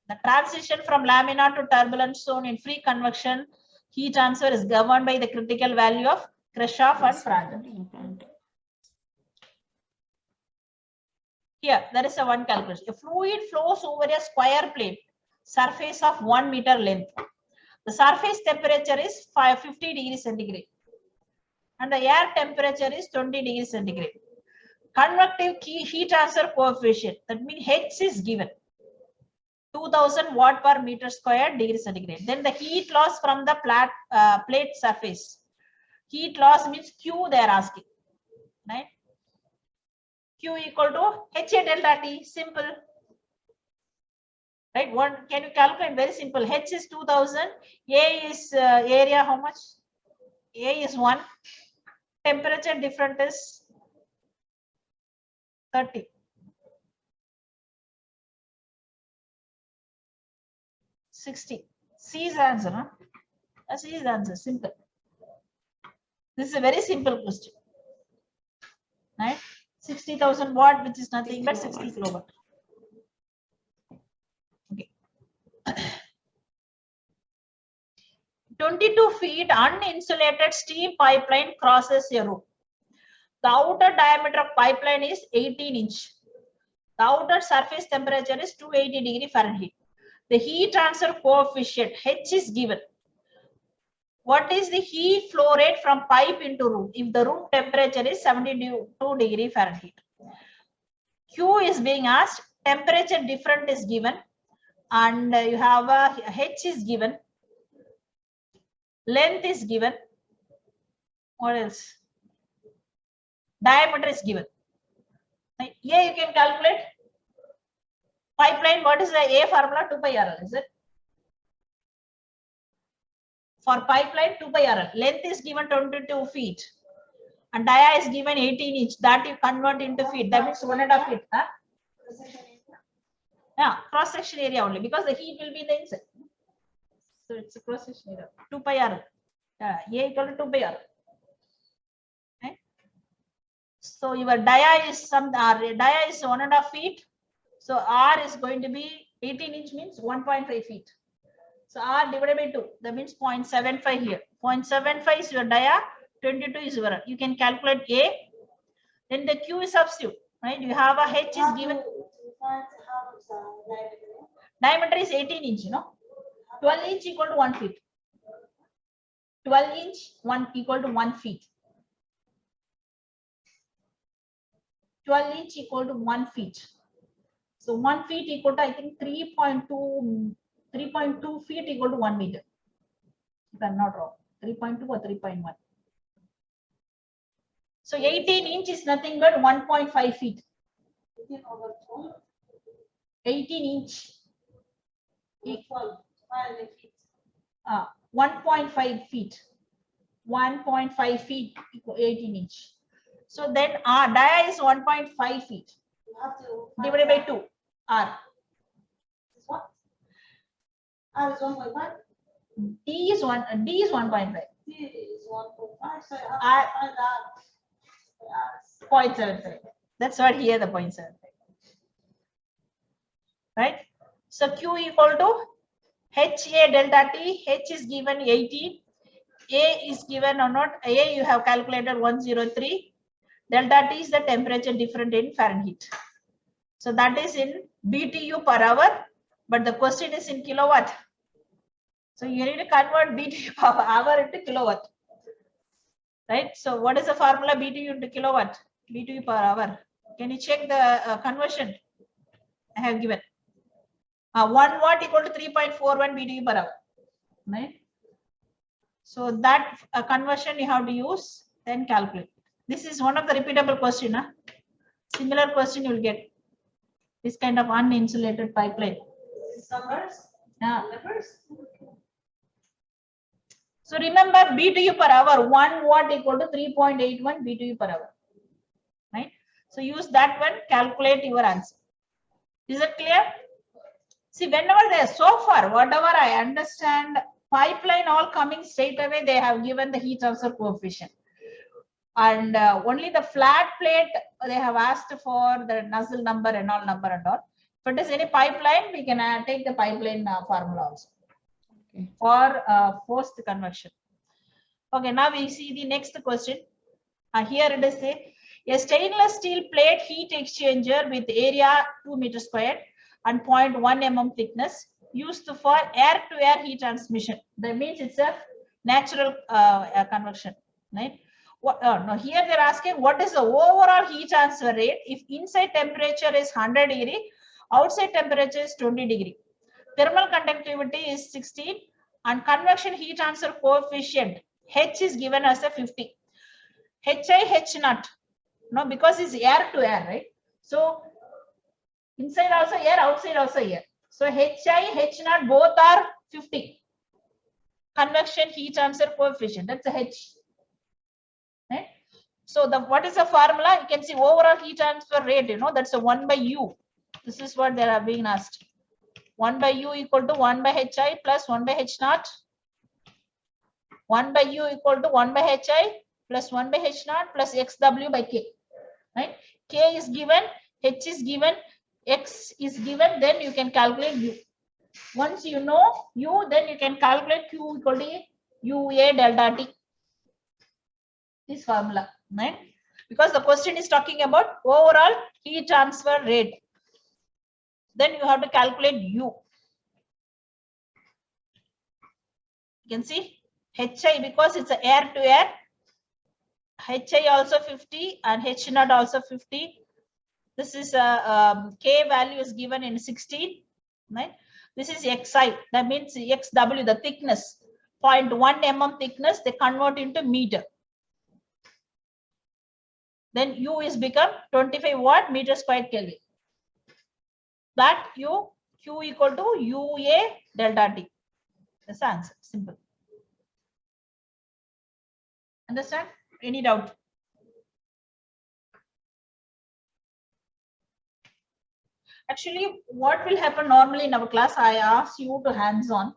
Speaker 1: The transition from laminar to turbulent zone in free convection heat transfer is governed by the critical value of Kirchhoff and Prandtl. Here, there is a one calculation. A fluid flows over a square plate, surface of 1 meter length. The surface temperature is 50 degrees centigrade. And the air temperature is 20 degrees centigrade. Convective heat transfer coefficient, that means H is given. 2000 watt per meter square degree centigrade. Then the heat loss from the plate surface. Heat loss means Q they are asking. Right? Q equal to HA delta T, simple. right? One, can you calculate? Very simple. H is 2000. A is area, how much? A is 1. Temperature difference is 30. 60. C is the answer, huh? C is the answer. Simple. This is a very simple question, right? 60,000 watt, which is nothing but 60 kilowatt. Okay. 22 feet uninsulated steam pipeline crosses a room. The outer diameter of pipeline is 18 inch. The outer surface temperature is 280 degree Fahrenheit. The heat transfer coefficient H is given. What is the heat flow rate from pipe into room if the room temperature is 72 degree Fahrenheit? Q is being asked, temperature difference is given, and you have a H is given, length is given. What else? Diameter is given. Here you can calculate pipeline. What is the A formula? 2 pi RL, is it? For pipeline, 2 pi RL. Length is given 22 feet. And dia is given 18 inch. That you convert into feet. That means 1.5 feet. Huh? Yeah, cross section area only, because the heat will be in the inside. So it's a cross section area. 2 pi RL. A equal to 2 pi RL. Okay. So your dia is dia is 1.5 feet. So R is going to be 18 inch means 1.5 feet. So R divided by 2, that means 0.75 here. 0.75 is your dia, 22 is your. You can calculate A. Then the Q is substitute, right? You have a H is given. Diameter is 18 inch, you know. 12 inch equal to 1 feet. 12 inch 1 equal to 1 feet. 12 inch equal to 1 feet. So 1 feet equal to, I think, 3.2 feet equal to 1 meter. If I'm not wrong, 3.2 or 3.1. So 18 inch is nothing but 1.5 feet. 18 inch equal 1.5 feet. 1.5 feet equal 18 inch. So then our dia is 1.5 feet divided by 2. R.
Speaker 3: R is 1.5.
Speaker 1: D is 1.5.
Speaker 3: D is 1.5. So
Speaker 1: R
Speaker 3: find out
Speaker 1: 0.75. That's what here the 0.75. Right? So Q equal to HA delta T. H is given 18. A is given or not. A you have calculated 103. Delta T is the temperature difference in Fahrenheit. So that is in BTU per hour, but the question is in kilowatt. So you need to convert BTU per hour into kilowatt. Right? So what is the formula BTU into kilowatt? BTU per hour. Can you check the conversion I have given? 1 watt equal to 3.41 BTU per hour. Right? So that conversion you have to use, then calculate. This is one of the repeatable question. Huh? Similar question you will get. This kind of uninsulated pipeline.
Speaker 3: numbers.
Speaker 1: Yeah.
Speaker 3: Numbers.
Speaker 1: So remember BTU per hour, 1 watt equal to 3.81 BTU per hour. Right? So use that one, calculate your answer. Is it clear? See, whenever they are so far, whatever I understand, pipeline all coming straight away, they have given the heat transfer coefficient. And only the flat plate, they have asked for the nozzle number and all number and all. If it is any pipeline, we can take the pipeline formula also. Okay. For forced convection. Okay, now we see the next question. Here it is a stainless steel plate heat exchanger with area 2 meters squared and 0.1 mm thickness used for air-to-air heat transmission. That means it's a natural convection, right? No, here they're asking what is the overall heat transfer rate if inside temperature is 100 degree, outside temperature is 20 degree. Thermal conductivity is 16 and convection heat transfer coefficient H is given as a 50. HI, H naught. No, because it's air to air, right? So inside also air, outside also air. So HI, H0 both are 50. Convection heat transfer coefficient, that's a H. Right? So what is the formula? You can see overall heat transfer rate, that's a 1 by U. This is what they are being asked. 1 by U equal to 1 by HI plus 1 by H0. 1 by U equal to 1 by HI plus 1 by H0 plus XW by K. Right? K is given, H is given, X is given, then you can calculate U. Once you know U, then you can calculate Q equal to UA delta T. This formula, right? Because the question is talking about overall heat transfer rate. Then you have to calculate U. You can see HI, because it's a air to air, HI also 50 and H0 also 50. This is a K value is given in 16, right? This is XI, that means XW, the thickness, 0.1 mm thickness, they convert into meter. Then U is become 25 watt meter square Kelvin. That Q equal to UA delta T. That's the answer, simple. Understand? Any doubt? Actually, what will happen normally in our class, I ask you to hands-on.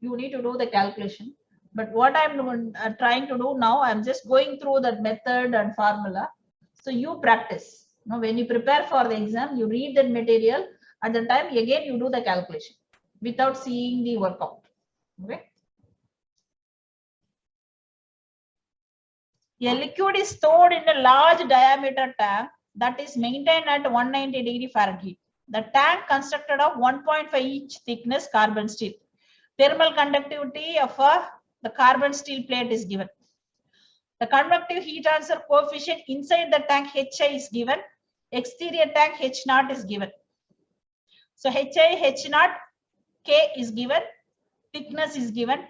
Speaker 1: You need to do the calculation. But what I'm trying to do now, I'm just going through that method and formula. So you practice. Now, when you prepare for the exam, you read that material. At the time, again, you do the calculation without seeing the workout. Okay. A liquid is stored in a large diameter tank that is maintained at 190 degree Fahrenheit. The tank constructed of 1.5 inch thickness carbon steel. Thermal conductivity of the carbon steel plate is given. The convective heat transfer coefficient inside the tank HI is given. Exterior tank H0 is given. So HI, H0, K is given. Thickness is given.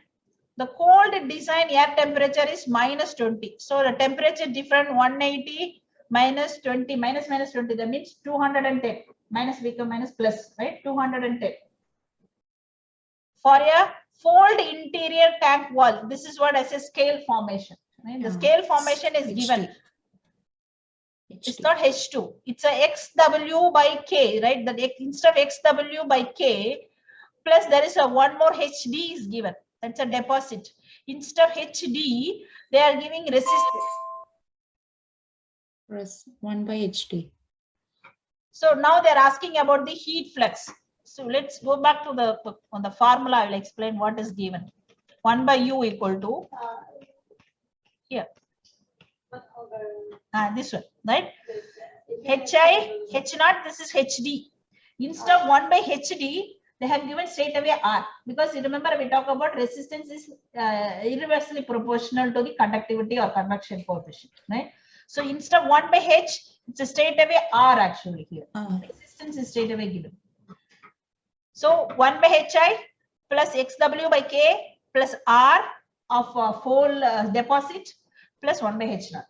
Speaker 1: The cold design air temperature is -20. So the temperature different 180 minus 20 minus 20, that means 210. Minus become minus plus, right? 210. For a fold interior tank wall, this is what I say scale formation. Right? The scale formation is given. It's not H2. It's a XW by K, right? That instead of XW by K, plus there is a one more HD is given. That's a deposit. Instead of HD, they are giving resistance.
Speaker 2: 1 by HD.
Speaker 1: So now they're asking about the heat flux. So let's go back to the formula. I will explain what is given. 1 by U equal to here. This one, right? HI, H0, this is HD. Instead of 1 by HD, they have given straight away R, because you remember we talk about resistance is irreversibly proportional to the conductivity or convection coefficient, right? So instead of 1 by H, it's a straight away R actually here. Resistance is straight away given. So 1 by HI plus XW by K plus R of whole deposit plus 1 by H0.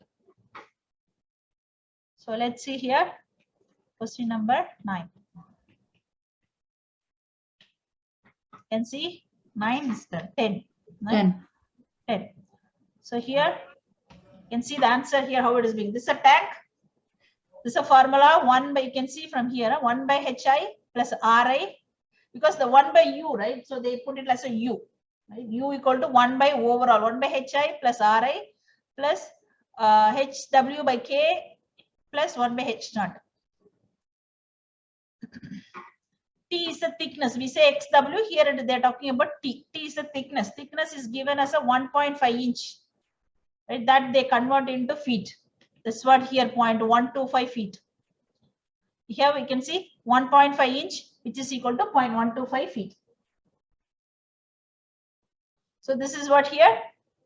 Speaker 1: So let's see here, question number 9. You can see 9 is the 10. 10. So here you can see the answer here, how it is being. This is a tank. This is a formula 1 by, you can see from here, 1 by HI plus RI, because the 1 by U, right? So they put it as a U. Right? U equal to 1 by overall, 1 by HI plus RI plus HW by K plus 1 by H0. T is the thickness. We say XW, here they're talking about T. T is the thickness. Thickness is given as a 1.5 inch. Right? That they convert into feet. That's what here 0.125 feet. Here we can see 1.5 inch, which is equal to 0.125 feet. So this is what here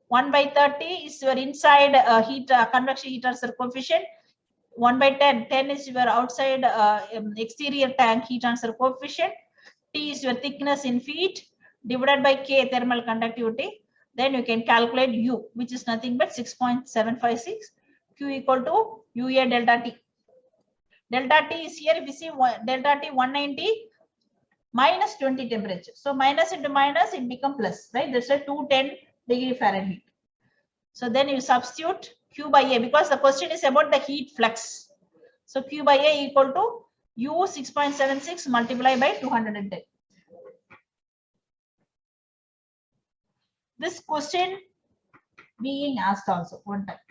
Speaker 1: 1 by 30 is your inside convection heat transfer coefficient. 1 by 10, 10 is your outside exterior tank heat transfer coefficient. T is your thickness in feet divided by K thermal conductivity. Then you can calculate U, which is nothing but 6.756. Q equal to UA delta T. Delta T is here. If you see delta T 190 minus 20 temperature. So minus into minus, it become plus, right? That's a 210 degree Fahrenheit. So then you substitute Q by A because the question is about the heat flux. So Q by A equal to U 6.76 multiplied by 210. This question being asked also one time.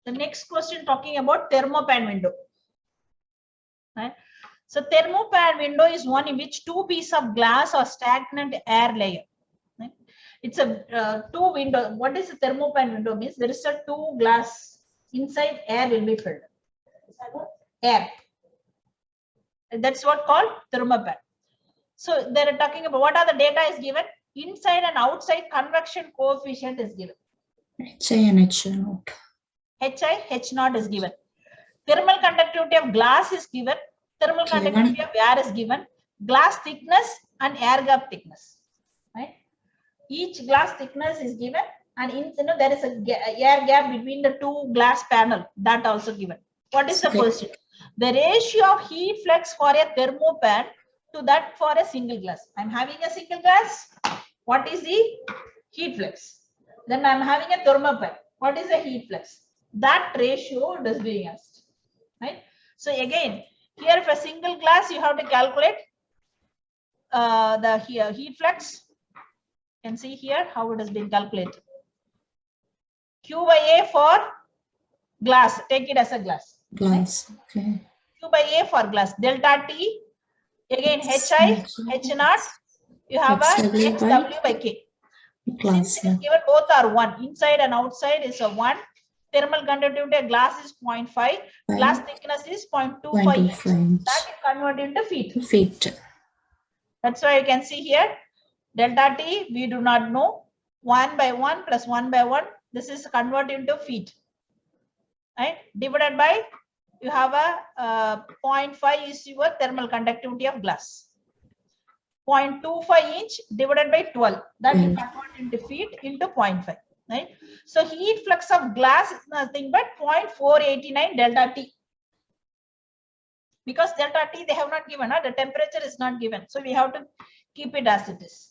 Speaker 1: The next question talking about thermopan window. Right? So thermopan window is one in which two pieces of glass or stagnant air layer. Right? It's a two window. What is a thermopan window means? There is a two glass inside, air will be filled. Air. That's what called thermopan. So they're talking about what are the data is given. Inside and outside convection coefficient is given.
Speaker 2: HI and H0.
Speaker 1: HI, H0 is given. Thermal conductivity of glass is given. Thermal conductivity of air is given. Glass thickness and air gap thickness. Right? Each glass thickness is given, and there is a air gap between the two glass panel, that also given. What is the question? The ratio of heat flux for a thermopan to that for a single glass. I'm having a single glass. What is the heat flux? Then I'm having a thermopan. What is the heat flux? That ratio is being asked. Right? So again, here for single glass, you have to calculate the heat flux. You can see here how it has been calculated. Q by A for glass. Take it as a glass.
Speaker 2: Glass. Okay.
Speaker 1: Q by A for glass. Delta T. Again HI, H0. You have a XW by K.
Speaker 2: Glass.
Speaker 1: Since it is given both are 1. Inside and outside is a 1. Thermal conductivity of glass is 0.5. Glass thickness is 0.25 inch. That is converted into feet.
Speaker 2: Feet.
Speaker 1: That's why you can see here. Delta T, we do not know. 1 by 1 plus 1 by 1. This is converted into feet. Right? Divided by, you have a 0.5 is your thermal conductivity of glass. 0.25 inch divided by 12. That is converted into feet into 0.5. Right? So heat flux of glass is nothing but 0.489 delta T. Because delta T they have not given, the temperature is not given. So we have to keep it as it is.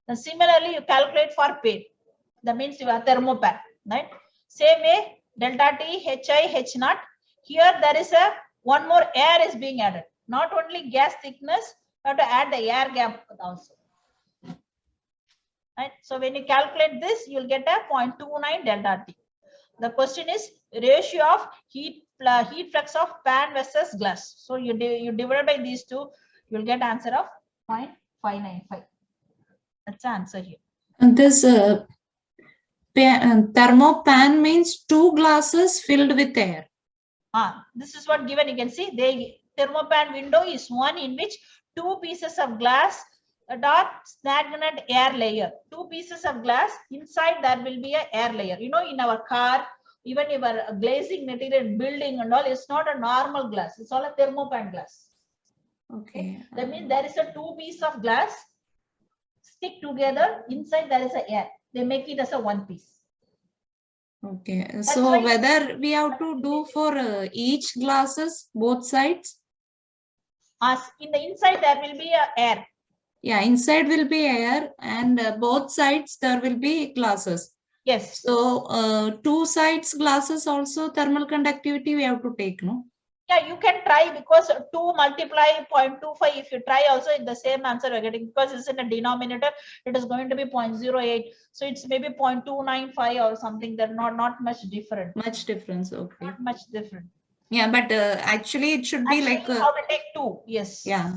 Speaker 1: And similarly, you calculate for paid. That means you have thermopan. Right? Same way, delta T, HI, H0. Here there is a one more air is being added. Not only gas thickness, you have to add the air gap also. Right? So when you calculate this, you will get a 0.29 delta T. The question is ratio of heat flux of pan versus glass. So you divide by these two, you will get answer of 0.595. That's the answer here.
Speaker 2: And this thermopan means two glasses filled with air.
Speaker 1: This is what given. You can see the thermopan window is one in which two pieces of glass dot stagnant air layer. Two pieces of glass, inside there will be an air layer. You know, in our car, even your glazing material, building and all, it's not a normal glass. It's all a thermopan glass.
Speaker 2: Okay.
Speaker 1: That means there is a two piece of glass stick together. Inside there is a air. They make it as a one piece.
Speaker 2: Okay. So whether we have to do for each glasses, both sides?
Speaker 1: In the inside there will be a air.
Speaker 2: Yeah, inside will be air and both sides there will be glasses.
Speaker 1: Yes.
Speaker 2: So two sides glasses also thermal conductivity we have to take, no?
Speaker 1: Yeah, you can try because 2 multiply 0.25. If you try also in the same answer you're getting, because it's in a denominator, it is going to be 0.08. So it's maybe 0.295 or something. They're not much different.
Speaker 2: Much difference, okay.
Speaker 1: Not much different.
Speaker 2: Yeah, but actually it should be like.
Speaker 1: You have to take 2. Yes.
Speaker 2: Yeah.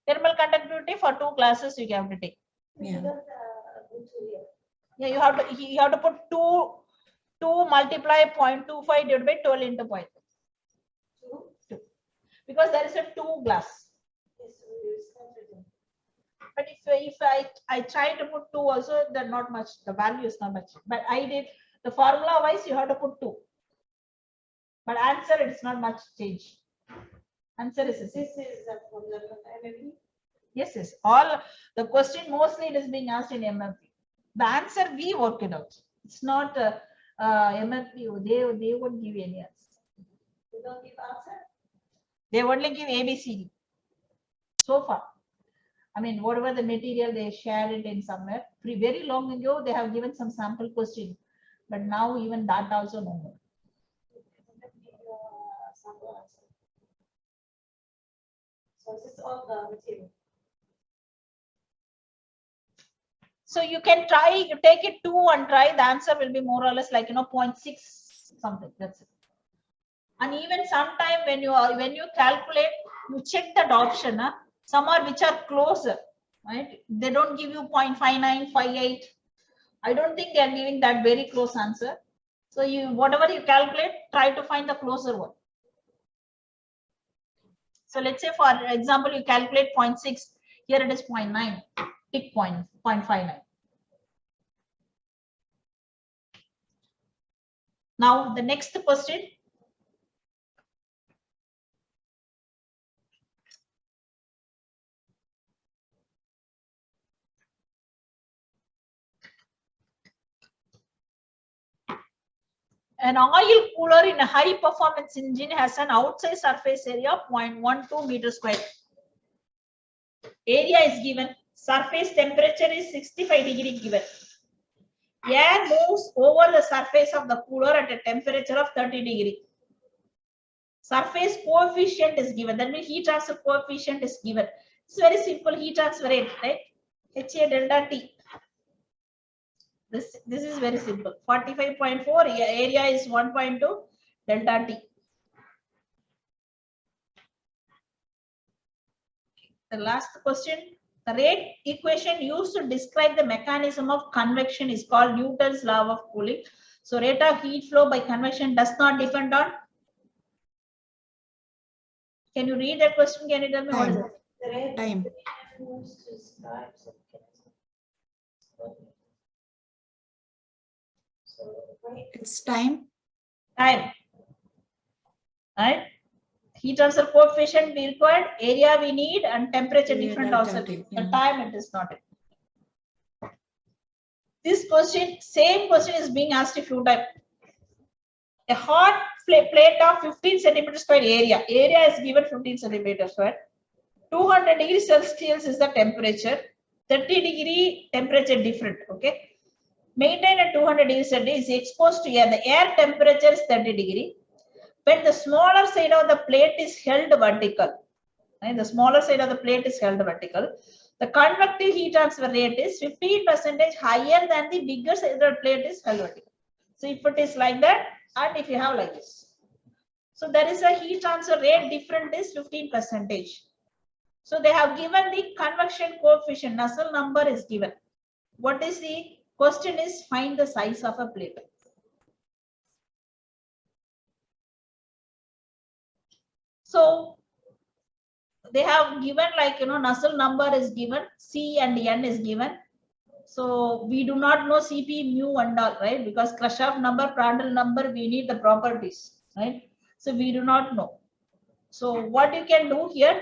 Speaker 1: Thermal conductivity for 2 classes you have to take.
Speaker 2: Yeah.
Speaker 1: Yeah, you have to put 2 multiply 0.25 divided by 12 into 0.2. Because there is a 2 glass. But if I try to put 2 also, they're not much. The value is not much. But I did the formula wise, you have to put 2. But answer it's not much change. Answer is this is from the MMUP. Yes. All the question mostly it is being asked in MMUP. The answer we work it out. It's not MMUP, they won't give any answer.
Speaker 3: You don't give answer?
Speaker 1: They only give ABCD. So far. I mean, whatever the material they share it in somewhere. Very long ago, they have given some sample question. But now even that also no more.
Speaker 3: Sample answer. So this is all the material.
Speaker 1: So you can try, you take it 2 and try, the answer will be more or less like 0.6 something. That's it. And even sometime when you calculate, you check that option. Some are which are closer, right? They don't give you 0.59, 58. I don't think they are giving that very close answer. So you whatever you calculate, try to find the closer one. So let's say for example, you calculate 0.6, here it is 0.9, tick 0.59. Now the next question. An oil cooler in a high performance engine has an outside surface area of 0.12 meters square. Area is given. Surface temperature is 65 degree given. Air moves over the surface of the cooler at a temperature of 30 degree. Surface coefficient is given. That means heat transfer coefficient is given. It's very simple heat transfer rate, right? HA delta T. This is very simple. 45.4, area is 1.2, delta T. The last question. The rate equation used to describe the mechanism of convection is called Newton's law of cooling. So rate of heat flow by convection does not depend on. Can you read that question? Can you tell me what is it?
Speaker 3: The rate
Speaker 2: Time.
Speaker 3: used to describe some mechanism. So rate
Speaker 2: It's time.
Speaker 1: Time. Right? Heat transfer coefficient we required, area we need, and temperature
Speaker 2: Area
Speaker 1: different
Speaker 2: delta
Speaker 1: also.
Speaker 2: T,
Speaker 1: The
Speaker 2: yeah.
Speaker 1: time it is not. This question, same question is being asked a few times. A hot plate of 15 centimeters square area. Area is given 15 centimeters square. 200 degrees Celsius is the temperature. 30 degree temperature different. Okay. Maintain at 200 degrees Celsius is exposed to air. The air temperature is 30 degree. When the smaller side of the plate is held vertical, right? The smaller side of the plate is held vertical. The convective heat transfer rate is 15% higher than the bigger side of the plate is held vertical. So if it is like that, and if you have like this, so there is a heat transfer rate different is 15%. So they have given the convection coefficient, Nusselt number is given. What is the question is find the size of a plate. So they have given like Nusselt number is given, C and N is given. So we do not know Cp, mu and all, right? Because Kirchhoff number, Prandtl number, we need the properties, right? So we do not know. So what you can do here,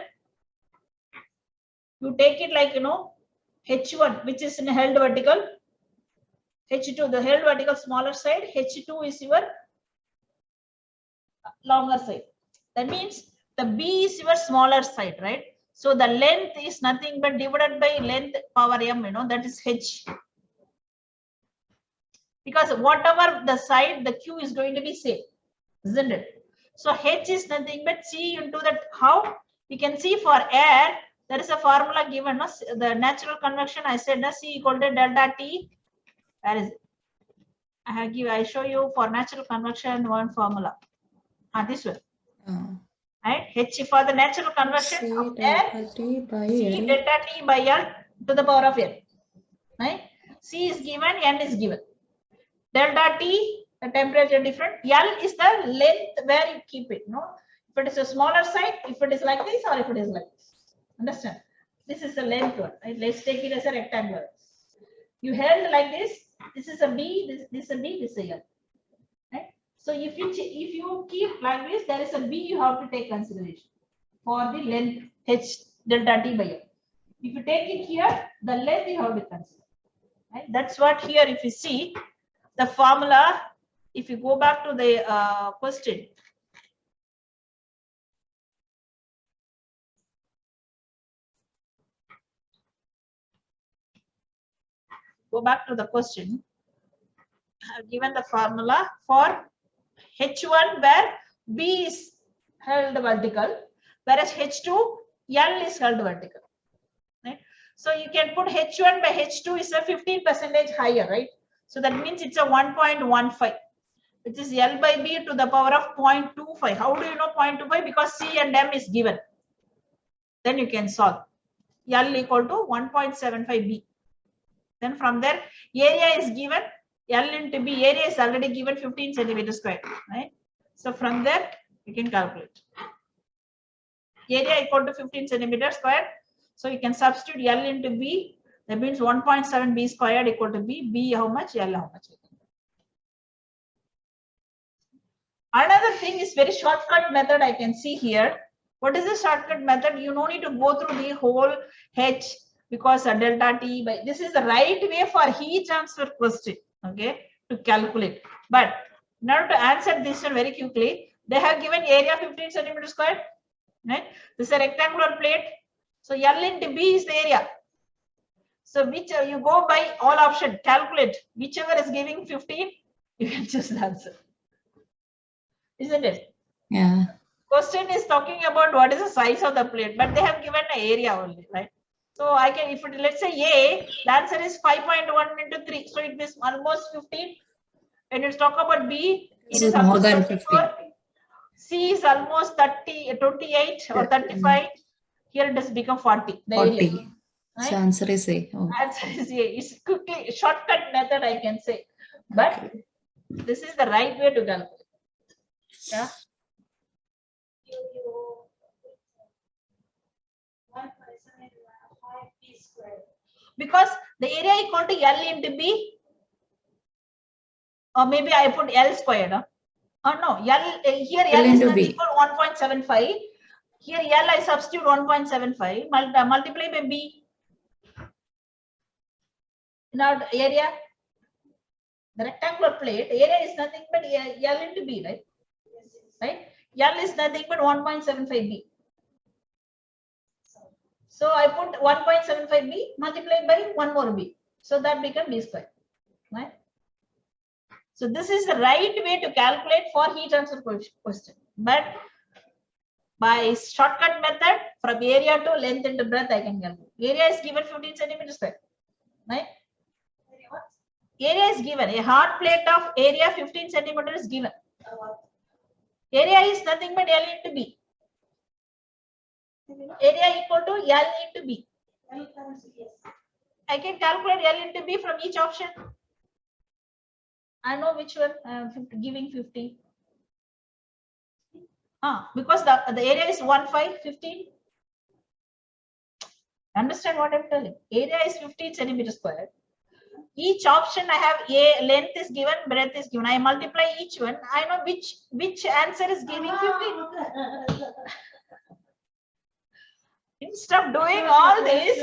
Speaker 1: you take it like H1, which is in held vertical, H2, the held vertical smaller side, H2 is your longer side. That means the B is your smaller side, right? So the length is nothing but divided by length power m, that is H. Because whatever the side, the Q is going to be same, isn't it? So H is nothing but C into that. How? You can see for air, there is a formula given. No? The natural convection, I said C equal to delta T. Where is it? I show you for natural convection one formula. This one. Right? H for the natural conversion
Speaker 2: C
Speaker 1: of air,
Speaker 2: delta T by
Speaker 1: C
Speaker 2: L.
Speaker 1: delta T by L to the power of N. Right? C is given, N is given. Delta T, the temperature different. L is the length where you keep it. No, if it is a smaller side, if it is like this, or if it is like this. Understand? This is the length one. Right? Let's take it as a rectangle. You held like this. This is a B. This is a B. This is a L. Right? So if you keep like this, there is a B you have to take consideration for the length H delta T by L. If you take it here, the length you have to consider. Right? That's what here if you see the formula if you go back to the question, go back to the question. I have given the formula for H1 where B is held vertical, whereas H2 L is held vertical. Right? So you can put H1 by H2 is a 15% higher, right? So that means it's a 1.15, which is L by B to the power of 0.25. How do you know 0.25? Because C and M is given. Then you can solve. L equal to 1.75 B. Then from there, area is given. L into B, area is already given 15 centimeters square, right? So from there, you can calculate. Area equal to 15 centimeters square. So you can substitute L into B. That means 1.7 B squared equal to B. B how much? L how much? Another thing is very shortcut method I can see here. What is the shortcut method? You don't need to go through the whole H because delta T by this is the right way for heat transfer question, okay, to calculate. But in order to answer this one very quickly, they have given area 15 centimeters square, right? This is a rectangular plate. So L into B is the area. So which you go by all option, calculate whichever is giving 15, you can choose the answer. Isn't it?
Speaker 2: Yeah.
Speaker 1: Question is talking about what is the size of the plate, but they have given an area only, right? So I can, if it, let's say A, the answer is 5.1 into 3. So it is almost 15. When you talk about B, it is
Speaker 2: more than
Speaker 1: 24. C is almost 28 or 35. Here it has become 40. The
Speaker 2: 40.
Speaker 1: area, right?
Speaker 2: So answer is A. Oh.
Speaker 1: Answer is A. It's quickly shortcut method I can say, but
Speaker 2: Okay.
Speaker 1: this is the right way to calculate. Yeah. Because the area equal to L into B, or maybe I put L squared. Oh no, L here L is not equal 1.75. Here L I substitute 1.75 multiply by B. Now the area, the rectangular plate area is nothing but L into B, right? Right? L is nothing but 1.75 B. So I put 1.75 B multiplied by 1 more B. So that becomes B square. Right? So this is the right way to calculate for heat transfer question. But by shortcut method, from area to length into breadth, I can calculate. Area is given 15 centimeters square. Right? Area is given. A hard plate of area 15 centimeters is given. Area is nothing but L into B. Area equal to L into B. I can calculate L into B from each option. I know which one giving 50. Because the area is 15. Understand what I'm telling? Area is 15 centimeters square. Each option I have a length is given, breadth is given. I multiply each one. I know which answer is giving 15. Instead of doing all this,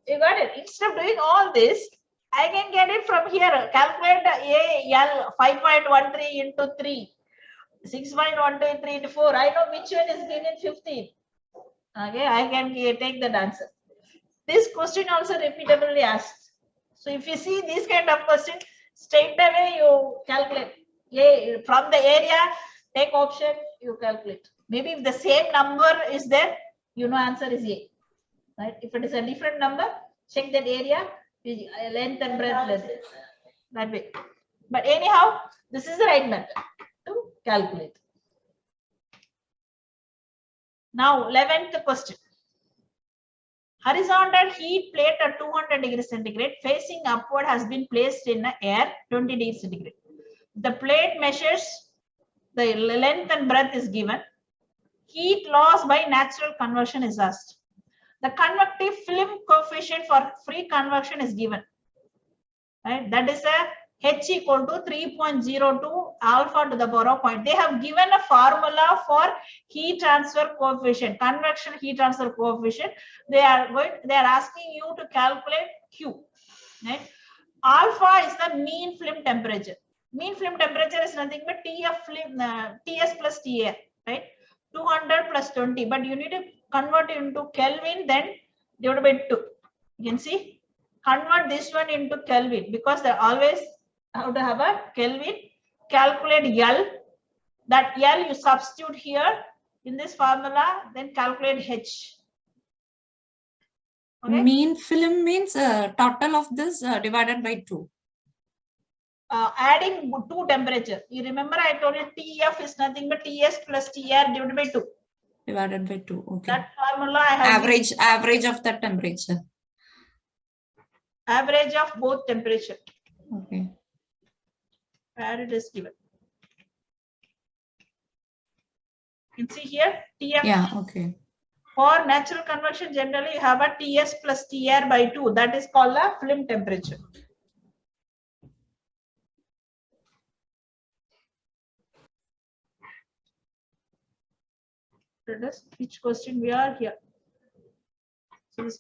Speaker 1: you got it. Instead of doing all this, I can get it from here. Calculate A L 5.13 into 3, 6.123 into 4. I know which one is given 15. Okay, I can take that answer. This question also repeatedly asked. So if you see this kind of question, straight away you calculate. From the area, take option, you calculate. Maybe if the same number is there, you know answer is A. Right? If it is a different number, check that area, length and breadth, that way. But anyhow, this is the right method to calculate. Now, 11th question. Horizontal heat plate at 200 degrees centigrade facing upward has been placed in the air 20 degrees centigrade. The plate measures, the length and breadth is given. Heat loss by natural convection is asked. The convective film coefficient for free convection is given. Right? That is a H equal to 3.02 alpha to the power of point. They have given a formula for heat transfer coefficient, convection heat transfer coefficient. They are asking you to calculate Q. Right? Alpha is the mean film temperature. Mean film temperature is nothing but TF film, TS plus TA, right? 200 plus 20, but you need to convert it into Kelvin, then divided by 2. You can see, convert this one into Kelvin because they always have to have a Kelvin. Calculate L. That L you substitute here in this formula, then calculate H. Okay?
Speaker 2: Mean film means total of this divided by 2.
Speaker 1: Adding 2 temperature. You remember I told you TF is nothing but TS plus TR divided by 2.
Speaker 2: Divided by 2. Okay.
Speaker 1: That formula I have
Speaker 2: Average of the temperature.
Speaker 1: average of both temperature.
Speaker 2: Okay.
Speaker 1: Where it is given. You can see here TF.
Speaker 2: Yeah. Okay.
Speaker 1: For natural convection, generally you have a TS plus TR by 2. That is called a film temperature. Which question we are here? So this,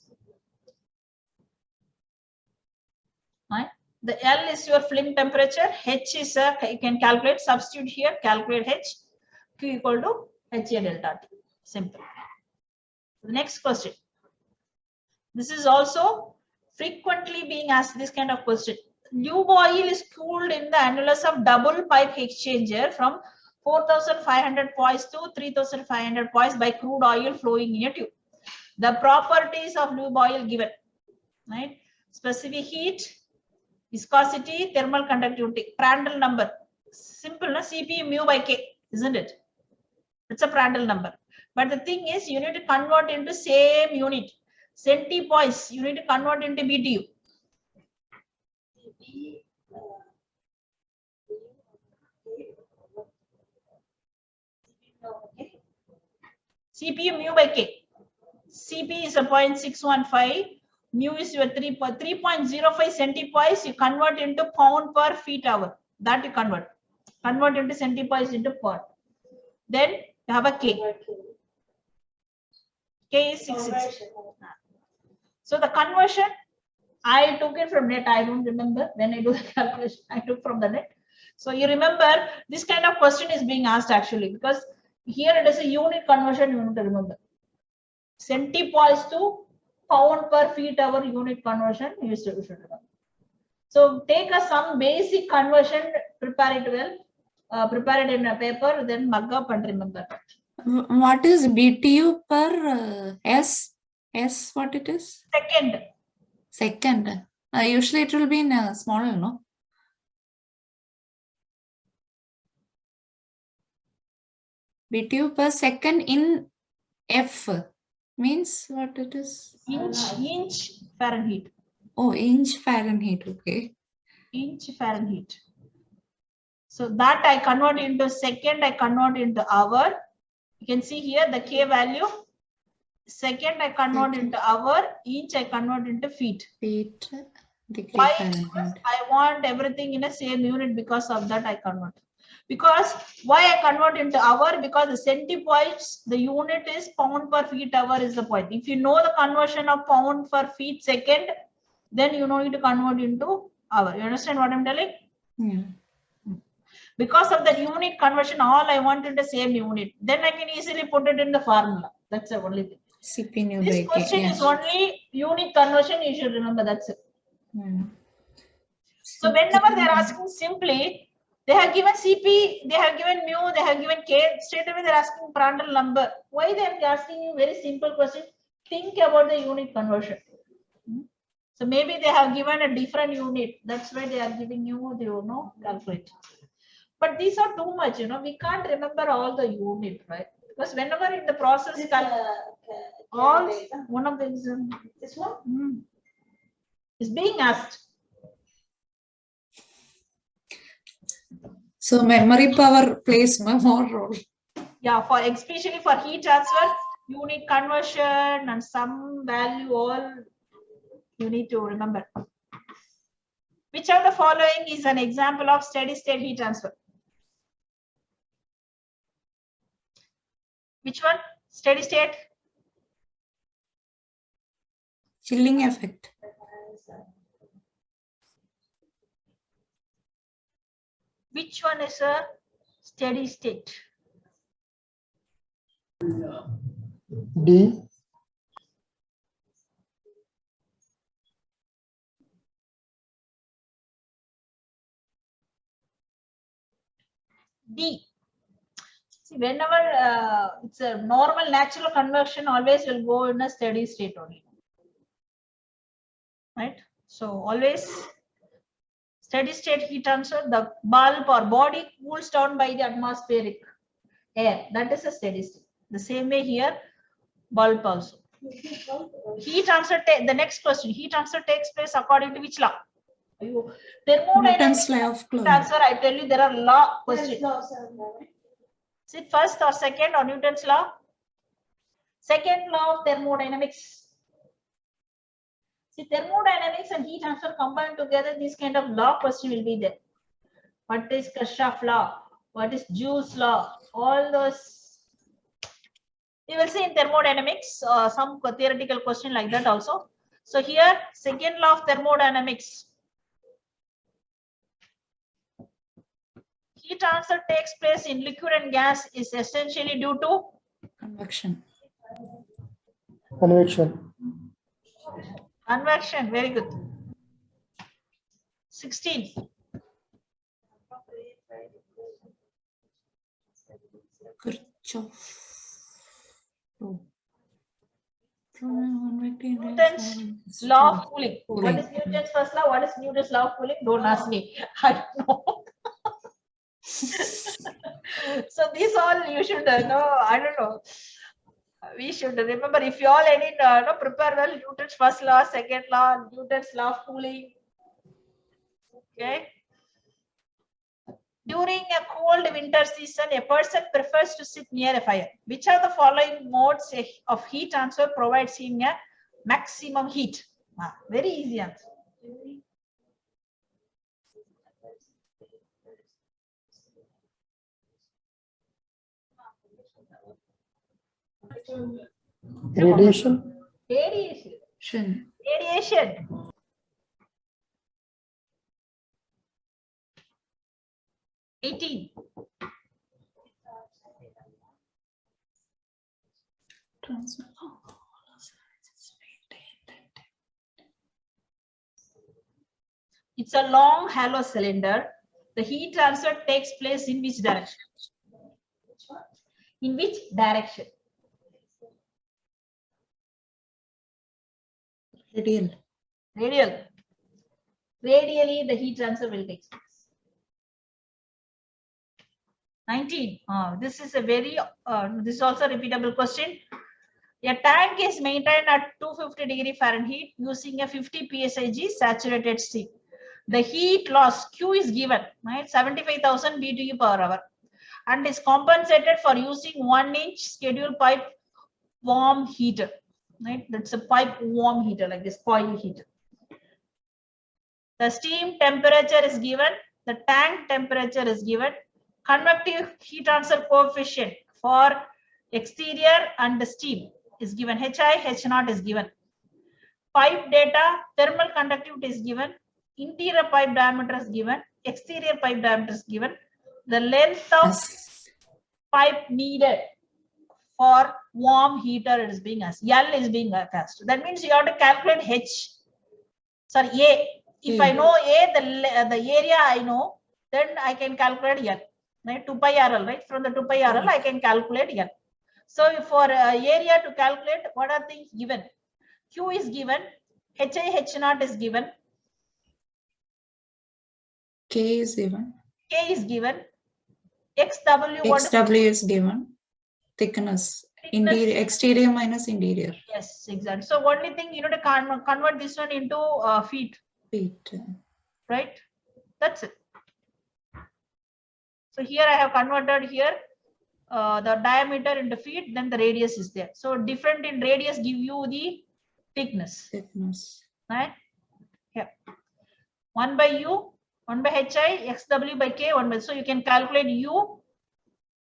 Speaker 1: right? The L is your film temperature. H is you can calculate. Substitute here. Calculate H. Q equal to HA delta T. Simple. The next question. This is also frequently being asked this kind of question. Lube oil is cooled in the annulus of double pipe exchanger from 4,500 poise to 3,500 poise by crude oil flowing in a tube. The properties of lube oil given, right? Specific heat, viscosity, thermal conductivity, Prandtl number. Simple, na? Cp mu by K, isn't it? It's a Prandtl number. But the thing is, you need to convert into same unit. Centipoise, you need to convert into BTU. Cpu mu by K. Cp is a 0.615. Mu is your 3.05 centipoise. You convert into pound per feet hour. That you convert. Convert into centipoise into pound. Then you have a K. K is 66. So the conversion, I took it from net. I don't remember when I do the calculation. I took from the net. So you remember this kind of question is being asked actually because here it is a unit conversion. You need to remember. Centipoise to pound per feet hour unit conversion. You should remember. So take some basic conversion, prepare it well, prepare it in a paper, then mug up and remember that.
Speaker 2: What is BTU per S? S, what it is?
Speaker 1: Second.
Speaker 2: Second. Usually it will be in small, no? BTU per second in F means what it is?
Speaker 1: Inch Fahrenheit.
Speaker 2: Oh, inch Fahrenheit. Okay.
Speaker 1: Inch Fahrenheit. So that I convert into second, I convert into hour. You can see here the K value. Second, I convert into hour. Inch, I convert into feet.
Speaker 2: Feet. Degree
Speaker 1: Why?
Speaker 2: Fahrenheit.
Speaker 1: Because I want everything in a same unit. Because of that, I convert. Because why I convert into hour? Because the centipoise, the unit is pound per feet hour is the point. If you know the conversion of pound per feet second, then you know it to convert into hour. You understand what I'm telling?
Speaker 2: Yeah.
Speaker 1: Because of the unit conversion, all I want in the same unit. Then I can easily put it in the formula. That's the only thing.
Speaker 2: Cp nu
Speaker 1: This
Speaker 2: by K.
Speaker 1: question
Speaker 2: Yeah.
Speaker 1: is only unit conversion. You should remember that's it.
Speaker 2: Yeah.
Speaker 1: So whenever they are asking simply, they have given Cp, they have given mu, they have given K. Straight away they are asking Prandtl number. Why they are asking you very simple question? Think about the unit conversion. So maybe they have given a different unit. That's why they are giving you the calculate. But these are too much. We can't remember all the unit, right? Because whenever in the process, all one of the exam, this one is being asked.
Speaker 2: So memory power plays more role.
Speaker 1: Yeah, for especially for heat transfer, unit conversion and some value, all you need to remember. Which of the following is an example of steady state heat transfer? Which one? Steady state?
Speaker 2: Chilling effect.
Speaker 1: Which one is a steady state?
Speaker 4: D.
Speaker 1: D. See, whenever it's a normal natural convection, always will go in a steady state only. Right? So always steady state heat transfer, the bulb or body cools down by the atmospheric air. That is a steady state. The same way here, bulb also. Heat transfer, the next question, heat transfer takes place according to which law?
Speaker 2: Newton's law of Coulomb.
Speaker 1: Transfer, I tell you, there are law questions. Is it first or second or Newton's law? Second law of thermodynamics. See, thermodynamics and heat transfer combined together, this kind of law question will be there. What is Kirchhoff law? What is Joule's law? All those. You will see in thermodynamics, some theoretical question like that also. So here, second law of thermodynamics. Heat transfer takes place in liquid and gas is essentially due to
Speaker 2: Convection.
Speaker 4: Convection.
Speaker 1: convection. Very good. 16.
Speaker 2: Kirchhoff law.
Speaker 1: Newton's law of cooling. What is Newton's first law? What is Newton's law of cooling? Don't ask me. I don't know. So these all you should know. I don't know. We should remember, if you all any prepare well, Newton's first law, second law, Newton's law of cooling. Okay. During a cold winter season, a person prefers to sit near a fire. Which are the following modes of heat transfer provides him a maximum heat? Very easy answer.
Speaker 4: Radiation.
Speaker 1: Radiation. Radiation. $18.
Speaker 2: Transfer.
Speaker 1: It's a long hollow cylinder. The heat transfer takes place in which direction? In which direction?
Speaker 2: Radial.
Speaker 1: Radial. Radially, the heat transfer will take place. 19. This is a very, this is also a repeatable question. A tank is maintained at 250°F using a 50 psig saturated steam. The heat loss Q is given, right? 75,000 BTU per hour, and is compensated for using 1-inch schedule pipe warm heater, right? That's a pipe warm heater, like this coil heater. The steam temperature is given, the tank temperature is given, convective heat transfer coefficient for exterior and the steam is given, HI, H0 is given. Pipe data, thermal conductivity is given, interior pipe diameter is given, exterior pipe diameter is given, the length of pipe needed for warm heater is being asked. L is being asked. That means you have to calculate H. Sorry, A. If I know A, the area I know, then I can calculate L. Right? 2 pi RL, right? From the 2 pi RL, I can calculate L. So for area to calculate, what are things given? Q is given, HI, H0 is given.
Speaker 2: K is given.
Speaker 1: K is given. XW,
Speaker 2: XW is given. Thickness. Interior, exterior minus interior.
Speaker 1: Yes, exactly. So only thing you know to convert this one into feet.
Speaker 2: Feet.
Speaker 1: Right? That's it. So here I have converted here the diameter into feet, then the radius is there. So different in radius give you the thickness.
Speaker 2: Thickness.
Speaker 1: Right? Here. 1 by U, 1 by HI, XW by K, 1 by. So you can calculate U,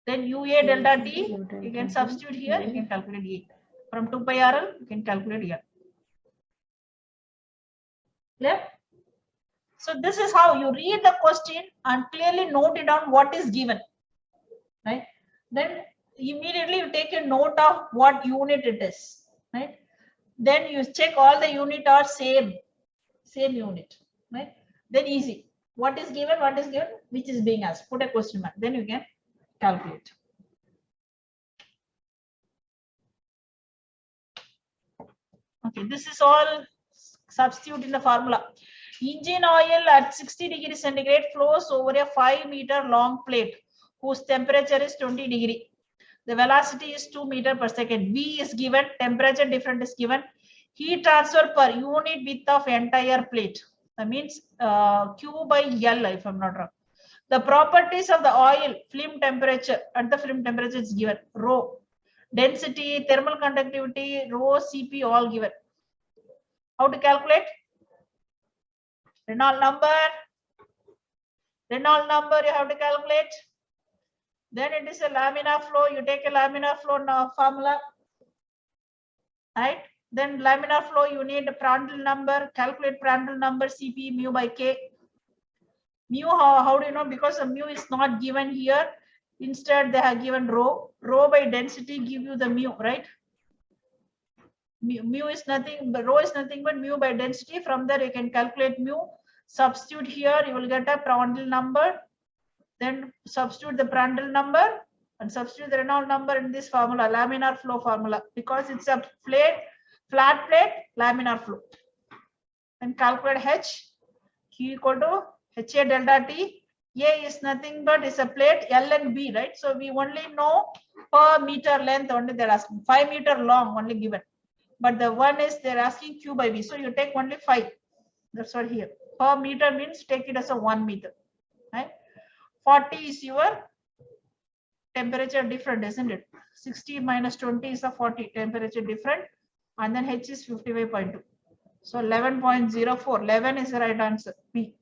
Speaker 1: then UA delta T, you can substitute here, you can calculate E. From 2 pi RL, you can calculate here. Clear? So this is how you read the question and clearly note it down what is given, right? Then immediately you take a note of what unit it is, right? Then you check all the unit are same unit, right? Then easy. What is given, which is being asked. Put a question mark. Then you can calculate. Okay, this is all substitute in the formula. Engine oil at 60 degrees centigrade flows over a 5-meter long plate whose temperature is 20 degree. The velocity is 2 meters per second. V is given, temperature difference is given. Heat transfer per unit width of entire plate. That means Q by L, if I'm not wrong. The properties of the oil, film temperature, at the film temperature is given. Rho, density, thermal conductivity, rho, Cp, all given. How to calculate? Reynolds number you have to calculate. Then it is a laminar flow. You take a laminar flow formula, right? Then laminar flow, you need a Prandtl number. Calculate Prandtl number, Cp mu by K. Mu, how do you know? Because the mu is not given here. Instead, they have given rho. Rho by density give you the mu, right? Mu is nothing, but rho is nothing but mu by density. From there, you can calculate mu. Substitute here, you will get a Prandtl number. Then substitute the Prandtl number and substitute the Reynolds number in this formula, laminar flow formula, because it's a flat plate, laminar flow. And calculate H, Q equal to HA delta T. A is nothing but is a plate, L and B, right? So we only know per meter length only they're asking, 5 meter long only given. But the one is they're asking Q by V. So you take only 5. That's what here. Per meter means take it as a 1 meter, right? 40 is your temperature different, isn't it? 60 minus 20 is a 40 temperature different, and then H is 55.2. So 11.04. 11 is the right answer. B.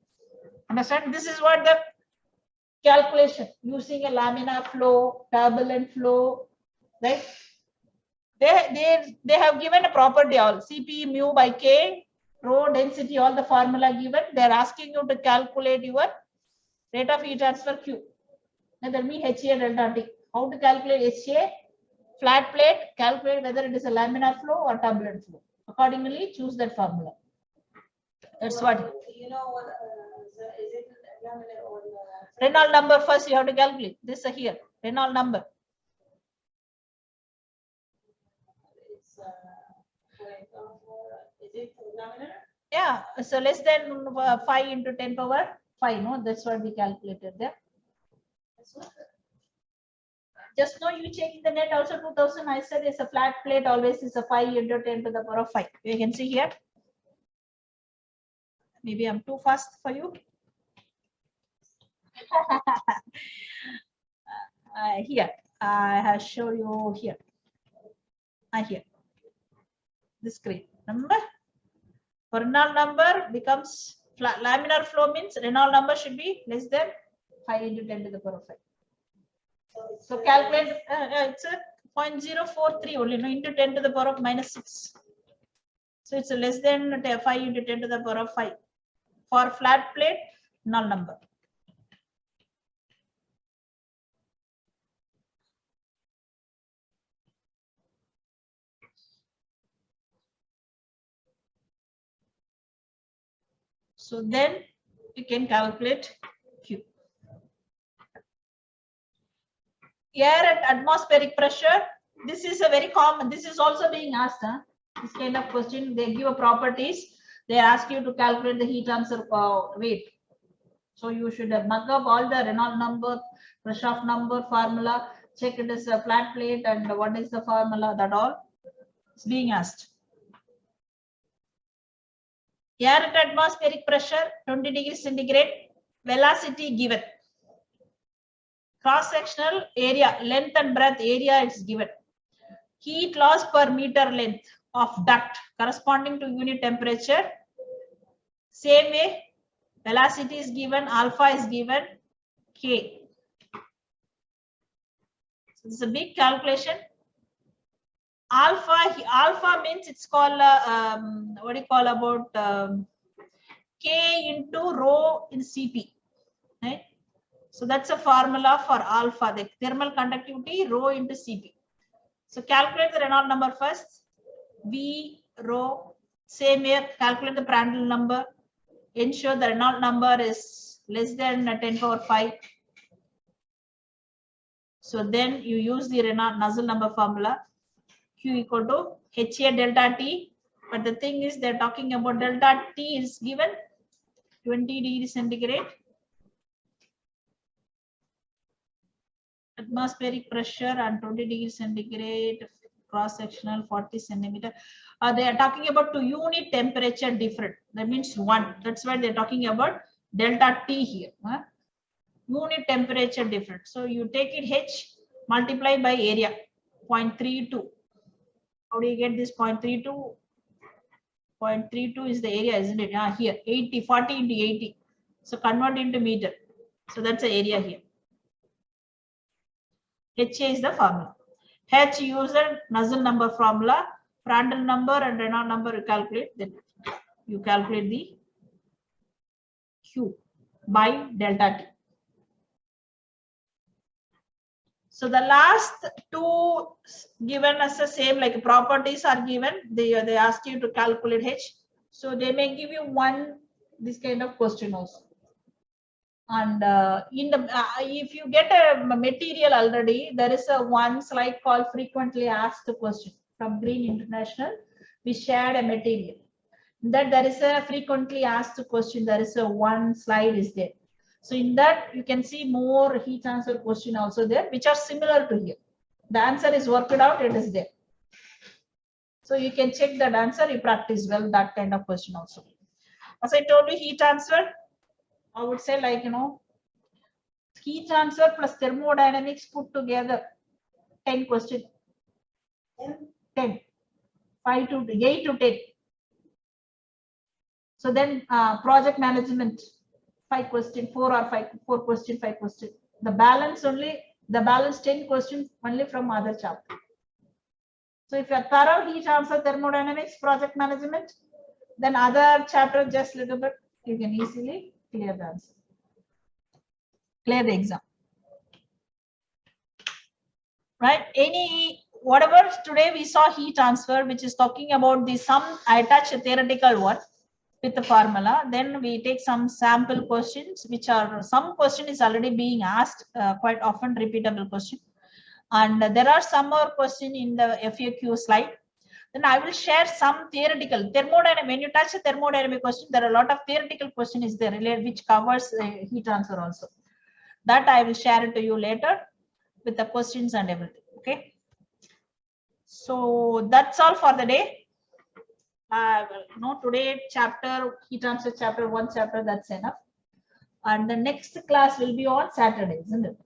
Speaker 1: Understand? This is what the calculation using a laminar flow, turbulent flow, right? They have given a property all Cp mu by K, rho, density, all the formula given. They are asking you to calculate your rate of heat transfer Q. That means HA delta T. How to calculate HA? Flat plate, calculate whether it is a laminar flow or turbulent flow. Accordingly, choose that formula. That's what.
Speaker 3: You know what? Is it laminar or
Speaker 1: Reynolds number first you have to calculate. This here. Reynolds number.
Speaker 3: It's is it laminar?
Speaker 1: Yeah. So less than 5 into 10 power 5. No, that's what we calculated there. Just now you check in the net also 2000. I said it's a flat plate, always is a 5 into 10 to the power of 5. You can see here. Maybe I'm too fast for you. Here I have shown you here. Here this screen. Remember, Reynolds number becomes flat. Laminar flow means Reynolds number should be less than 5 into 10 to the power of 5. So calculate, it's a 0.043 only, no, into 10 to the power of minus 6. So it's a less than 5 into 10 to the power of 5. For flat plate, null number. So then you can calculate Q. Air at atmospheric pressure. This is a very common. This is also being asked. This kind of question. They give a properties. They ask you to calculate the heat transfer rate. So you should mug up all the Reynolds number, Kirchhoff number, formula. Check it is a flat plate and what is the formula. That all is being asked. Air at atmospheric pressure 20 degrees centigrade. Velocity given. Cross-sectional area, length and breadth area is given. Heat loss per meter length of duct corresponding to unit temperature. Same way, velocity is given, alpha is given, K. So this is a big calculation. Alpha means it's called what do you call about K into rho in Cp, right? So that's a formula for alpha, the thermal conductivity, rho into Cp. So calculate the Reynolds number first. V rho, same here, calculate the Prandtl number. Ensure the Reynolds number is less than 10 power 5. So then you use the Reynolds Nusselt number formula. Q equal to HA delta T. But the thing is, they're talking about delta T is given 20 degrees centigrade. Atmospheric pressure and 20 degrees centigrade, cross sectional 40 centimeter. They are talking about 2 unit temperature different. That means 1. That's why they're talking about delta T here. Unit temperature different. So you take it H multiplied by area 0.32. How do you get this 0.32? 0.32 is the area, isn't it? Here 80, 40 into 80. So convert into meter. So that's the area here. HA is the formula. H use the Nusselt number formula, Prandtl number and Reynolds number you calculate. Then you calculate the Q by delta T. So the last two given as the same, like properties are given. They ask you to calculate H. So they may give you this kind of question also. And if you get a material already, there is one slide called frequently asked question from Green International. We shared a material that there is a frequently asked question. There is one slide is there. So in that you can see more heat transfer question also there, which are similar to here. The answer is worked out, it is there. So you can check that answer, you practice well that kind of question also. As I told you, heat transfer, I would say like, heat transfer plus thermodynamics put together, 10 question. 10. 5 to 8 to 10. So then project management, 5 question, 4 question, 5 question. The balance 10 questions only from other chapter. So if you are thorough heat transfer, thermodynamics, project management, then other chapter just little bit, you can easily clear the answer. Clear the exam. Right? Whatever today we saw heat transfer, which is talking about I attach a theoretical one with the formula. Then we take some sample questions, which are some question is already being asked quite often, repeatable question. And there are some more question in the FAQ slide. Then I will share some theoretical thermodynamic. When you touch a thermodynamic question, there are a lot of theoretical question is there related, which covers heat transfer also. That I will share it to you later with the questions and everything. Okay. So that's all for the day. Today chapter heat transfer chapter 1 chapter, that's enough. And the next class will be on Saturday, isn't it?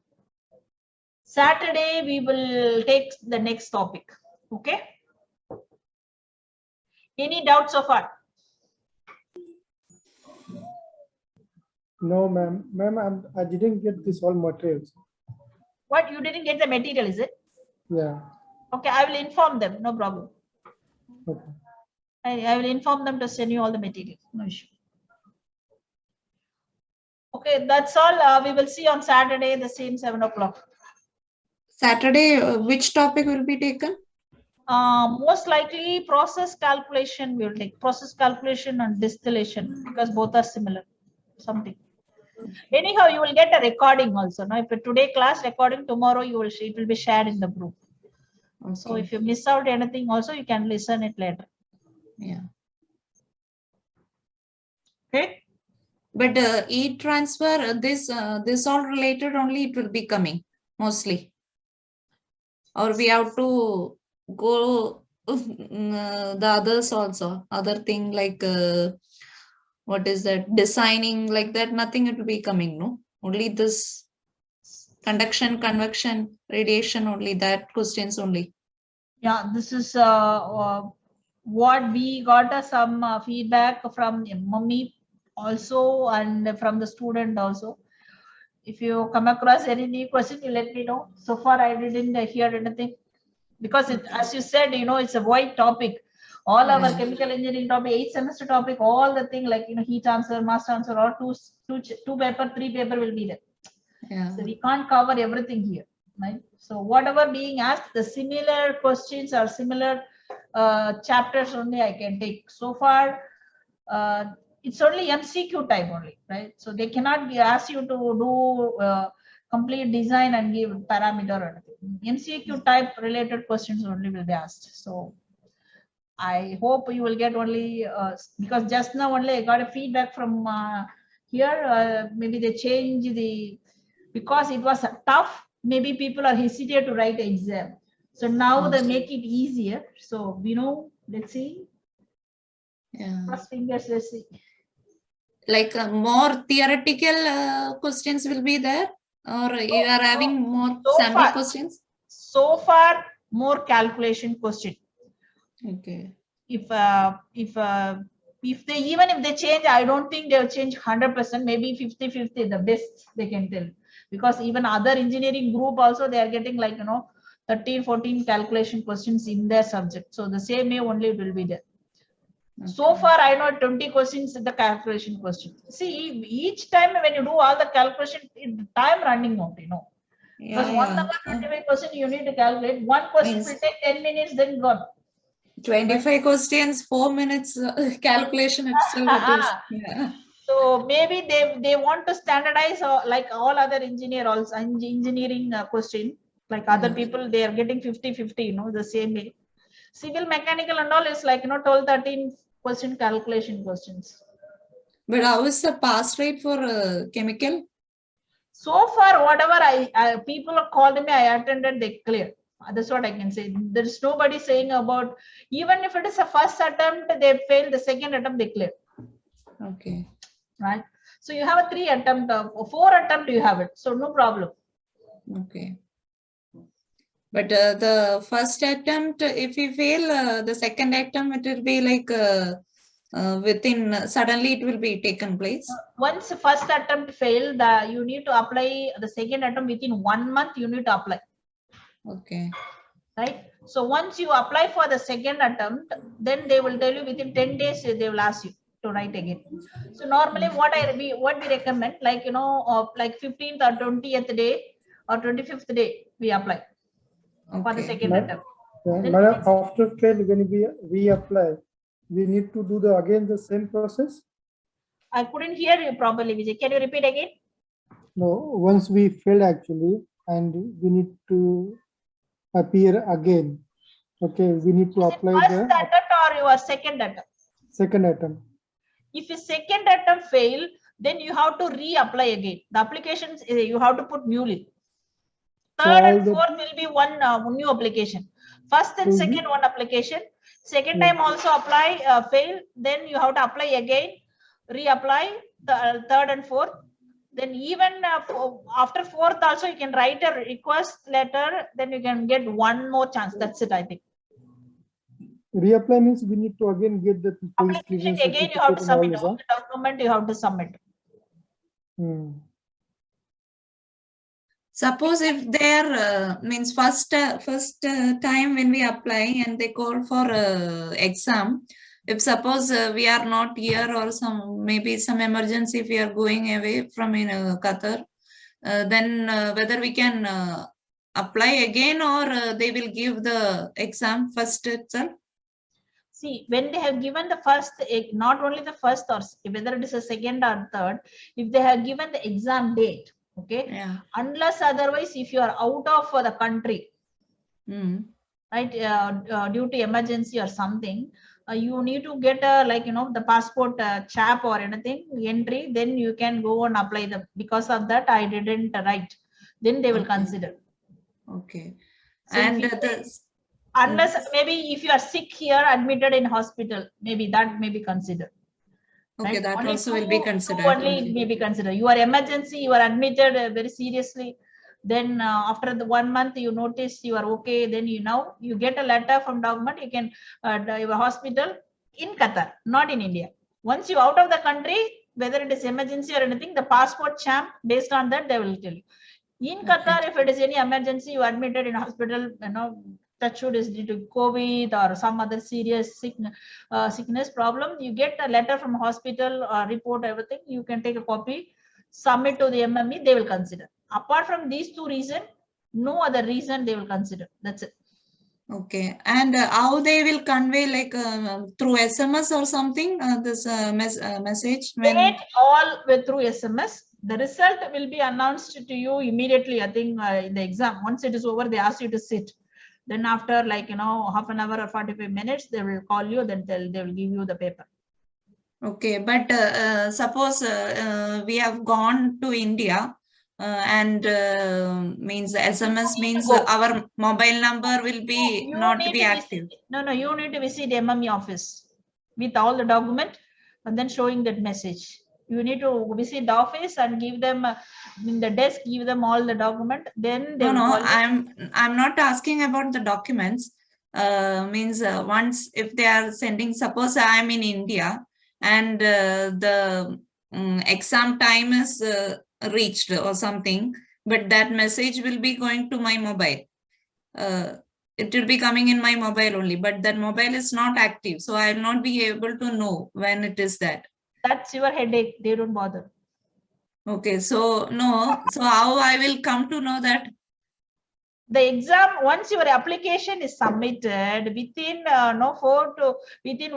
Speaker 1: Saturday we will take the next topic. Okay. Any doubts so far?
Speaker 4: No, ma'am. Ma'am, I didn't get this all materials.
Speaker 1: What, you didn't get the material, is it?
Speaker 4: Yeah.
Speaker 1: Okay, I will inform them. No problem.
Speaker 4: Okay.
Speaker 1: I will inform them to send you all the material. No issue. Okay, that's all. We will see on Saturday, the same 7 o'clock.
Speaker 2: Saturday, which topic will be taken?
Speaker 1: Most likely process calculation we will take. Process calculation and distillation, because both are similar. Something. Anyhow, you will get a recording also. Now, if today class recording, tomorrow it will be shared in the group. Okay. So if you miss out anything also, you can listen it later.
Speaker 2: Yeah.
Speaker 1: Okay.
Speaker 2: But heat transfer, this all related only it will be coming mostly. Or we have to go the others also, other thing like what is that, designing, like that, nothing it will be coming, no? Only this conduction, convection, radiation, only that questions only.
Speaker 1: Yeah, this is what we got some feedback from MMUP also and from the student also. If you come across any new question, you let me know. So far, I didn't hear anything, because as you said, it's a wide topic. All our
Speaker 2: Yeah.
Speaker 1: chemical engineering topic, 8th semester topic, all the thing like, heat transfer, mass transfer, or two paper, 3 paper will be there.
Speaker 2: Yeah.
Speaker 1: So we can't cover everything here, right? So whatever being asked, the similar questions or similar chapters only I can take. So far, it's only MCQ type only, right? So they cannot ask you to do complete design and give parameter or anything. MCQ type related questions only will be asked. So I hope you will get only because just now only I got a feedback from here. Maybe they change the, because it was tough. Maybe people are hesitant to write exam. So now they make it easier. So we know. Let's see.
Speaker 2: Yeah.
Speaker 1: Cross fingers. Let's see.
Speaker 2: Like more theoretical questions will be there, or you are having more
Speaker 1: so
Speaker 2: sample
Speaker 1: far-
Speaker 2: questions?
Speaker 1: So far, more calculation question.
Speaker 2: Okay.
Speaker 1: If they, even if they change, I don't think they'll change 100%, maybe 50-50, the best they can tell. Because even other engineering group also, they are getting like, 13-14 calculation questions in their subject. So the same way only it will be there.
Speaker 2: Okay.
Speaker 1: So far, I know 20 questions in the calculation question. See, each time when you do all the calculation, time running out,
Speaker 2: Yeah,
Speaker 1: because 1 hour, 25 question you need to calculate. One question will take 10 minutes, then gone.
Speaker 2: 25 questions, 4 minutes calculation itself. It is. Yeah.
Speaker 1: So maybe they want to standardize like all other engineering question, like other people, they are getting 50-50, the same way. Civil, mechanical and all is like, 12-13 question calculation questions.
Speaker 2: But how is the pass rate for chemical?
Speaker 1: So far, whatever people have called me, I attended, they clear. That's what I can say. There's nobody saying about, even if it is a first attempt, they fail, the second attempt, they clear.
Speaker 2: Okay.
Speaker 1: Right. So you have a 3 attempt, 4 attempt, you have it. So no problem.
Speaker 2: Okay. But the first attempt, if you fail, the second attempt, it will be like within, suddenly it will be taken place.
Speaker 1: Once the first attempt failed, you need to apply the second attempt within 1 month, you need to apply.
Speaker 2: Okay.
Speaker 1: Right. So once you apply for the second attempt, then they will tell you within 10 days, they will ask you to write again. So normally what we recommend, like, like 15th or 20th day or 25th day, we apply for the second attempt.
Speaker 4: Madam, after fail, when we apply, we need to do again the same process?
Speaker 1: I couldn't hear you properly, Vijay. Can you repeat again?
Speaker 4: No, once we failed actually, and we need to appear again. Okay, we need to apply
Speaker 1: first
Speaker 4: the
Speaker 1: attempt or your second attempt?
Speaker 4: second attempt.
Speaker 1: If your second attempt fail, then you have to reapply again. The applications you have to put newly. Third and fourth will be one new application. First and second one application. Second time also apply, fail, then you have to apply again, reapply the third and fourth. Then even after fourth also you can write a request letter, then you can get one more chance. That's it, I think.
Speaker 4: Reapply means we need to again get the
Speaker 1: application again, you have to submit all the document, you have to submit.
Speaker 2: Suppose if there means first time when we apply and they call for exam, if suppose we are not here or maybe some emergency, if we are going away from Qatar, then whether we can apply again or they will give the exam first itself?
Speaker 1: See, when they have given the first, not only the first or whether it is a second or third, if they have given the exam date, okay, unless otherwise, if you are out of the country, right, due to emergency or something, you need to get the passport chap or anything entry, then you can go and apply them. Because of that, I didn't write. Then they will consider.
Speaker 2: Okay.
Speaker 1: So
Speaker 2: and
Speaker 1: unless maybe if you are sick here, admitted in hospital, maybe that may be considered.
Speaker 2: Okay,
Speaker 1: right?
Speaker 2: that
Speaker 1: only
Speaker 2: also will be considered.
Speaker 1: Only may be considered. You are emergency, you are admitted very seriously. Then after the 1 month, you notice you are okay. Then you get a letter from government. You can your hospital in Qatar, not in India. Once you out of the country, whether it is emergency or anything, the passport champ, based on that, they will tell you. In Qatar, if it is any emergency, you are admitted in hospital, touch wood is due to COVID or some other serious sickness problem, you get a letter from hospital, report, everything. You can take a copy, submit to the MME, they will consider. Apart from these two reasons, no other reason they will consider. That's it.
Speaker 2: Okay, and how they will convey, like through SMS or something, this message?
Speaker 1: Date all with through SMS. The result will be announced to you immediately. I think in the exam, once it is over, they ask you to sit. Then after, like, you know, half an hour or 45 minutes, they will call you. Then they will give you the paper.
Speaker 2: Okay, but suppose we have gone to India and means SMS means our mobile number will be not be active.
Speaker 1: No, you need to visit the MME office with all the document and then showing that message. You need to visit the office and give them in the desk, give them all the document. Then they
Speaker 2: No, I'm not asking about the documents. Means once if they are sending, suppose I'm in India and the exam time is reached or something, but that message will be going to my mobile. It will be coming in my mobile only, but that mobile is not active, so I will not be able to know when it is that.
Speaker 1: That's your headache. They don't bother.
Speaker 2: Okay, so no, so how I will come to know that?
Speaker 1: The exam, once your application is submitted, within within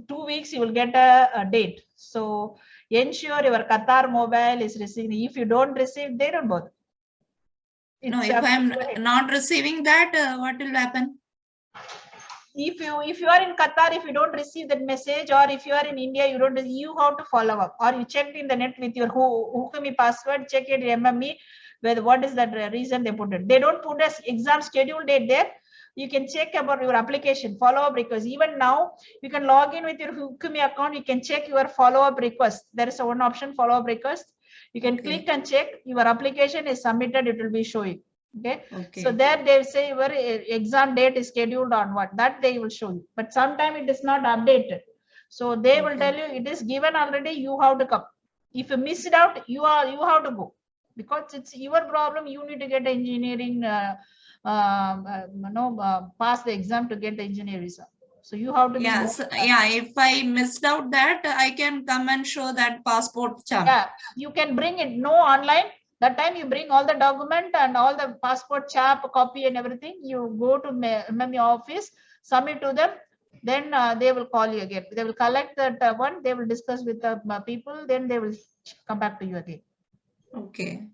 Speaker 1: 2 weeks, you will get a date. So ensure your Qatar mobile is receiving. If you don't receive, they don't bother.
Speaker 2: No, if I'm not receiving that, what will happen?
Speaker 1: If you are in Qatar, if you don't receive that message, or if you are in India, you have to follow up, or you checked in the net with your Hukumi password, check it MME, whether what is that reason they put it. They don't put as exam schedule date there. You can check about your application follow-up request. Even now, you can log in with your Hukumi account. You can check your follow-up request. There is one option, follow-up request. You can click and check your application is submitted. It will be showing. Okay. So there they say your exam date is scheduled on what, that they will show you, but sometime it is not updated. So they will tell you it is given already, you have to come. If you miss it out, you have to go, because it's your problem. You need to get engineering pass the exam to get the engineer visa. So you have to be
Speaker 2: if I missed out that, I can come and show that passport chart.
Speaker 1: Yeah, you can bring it online. That time you bring all the document and all the passport chap copy and everything. You go to MME office, submit to them. Then they will call you again. They will collect that one. They will discuss with the people. Then they will come back to you again.
Speaker 2: Okay.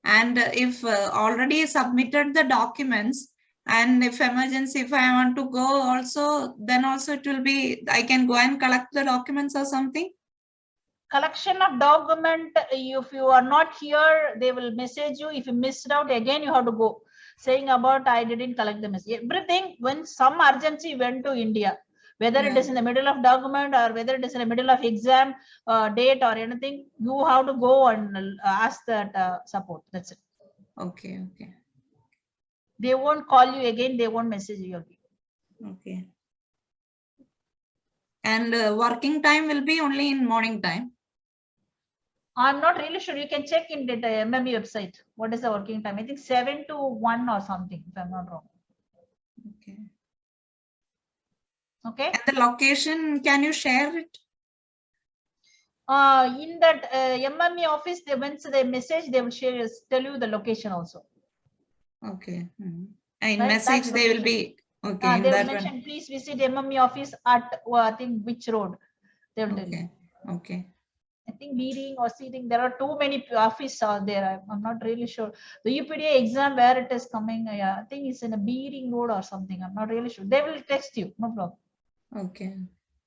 Speaker 2: And if already submitted the documents, and if emergency, if I want to go also, then also it will be, I can go and collect the documents or something.
Speaker 1: Collection of document, if you are not here, they will message you. If you missed out, again you have to go saying about I didn't collect the message. Everything, when some urgency went to India, whether it is in the middle of document or whether it is in the middle of exam date or anything, you have to go and ask that support. That's it.
Speaker 2: Okay.
Speaker 1: They won't call you again. They won't message you again.
Speaker 2: Okay. And working time will be only in morning time.
Speaker 1: I'm not really sure. You can check in the MME website. What is the working time? I think 7 to 1 or something, if I'm not wrong. Okay.
Speaker 2: And the location, can you share it?
Speaker 1: In that MME office, once they message, they will tell you the location also.
Speaker 2: Okay. In message, they will be okay.
Speaker 1: They will mention, please visit MME office at I think which road. They will tell you.
Speaker 2: Okay.
Speaker 1: I think meeting or seating. There are too many offices out there. I'm not really sure. The UPDA exam where it is coming. I think it's in a Beering road or something. I'm not really sure. They will text you. No problem.
Speaker 2: Okay.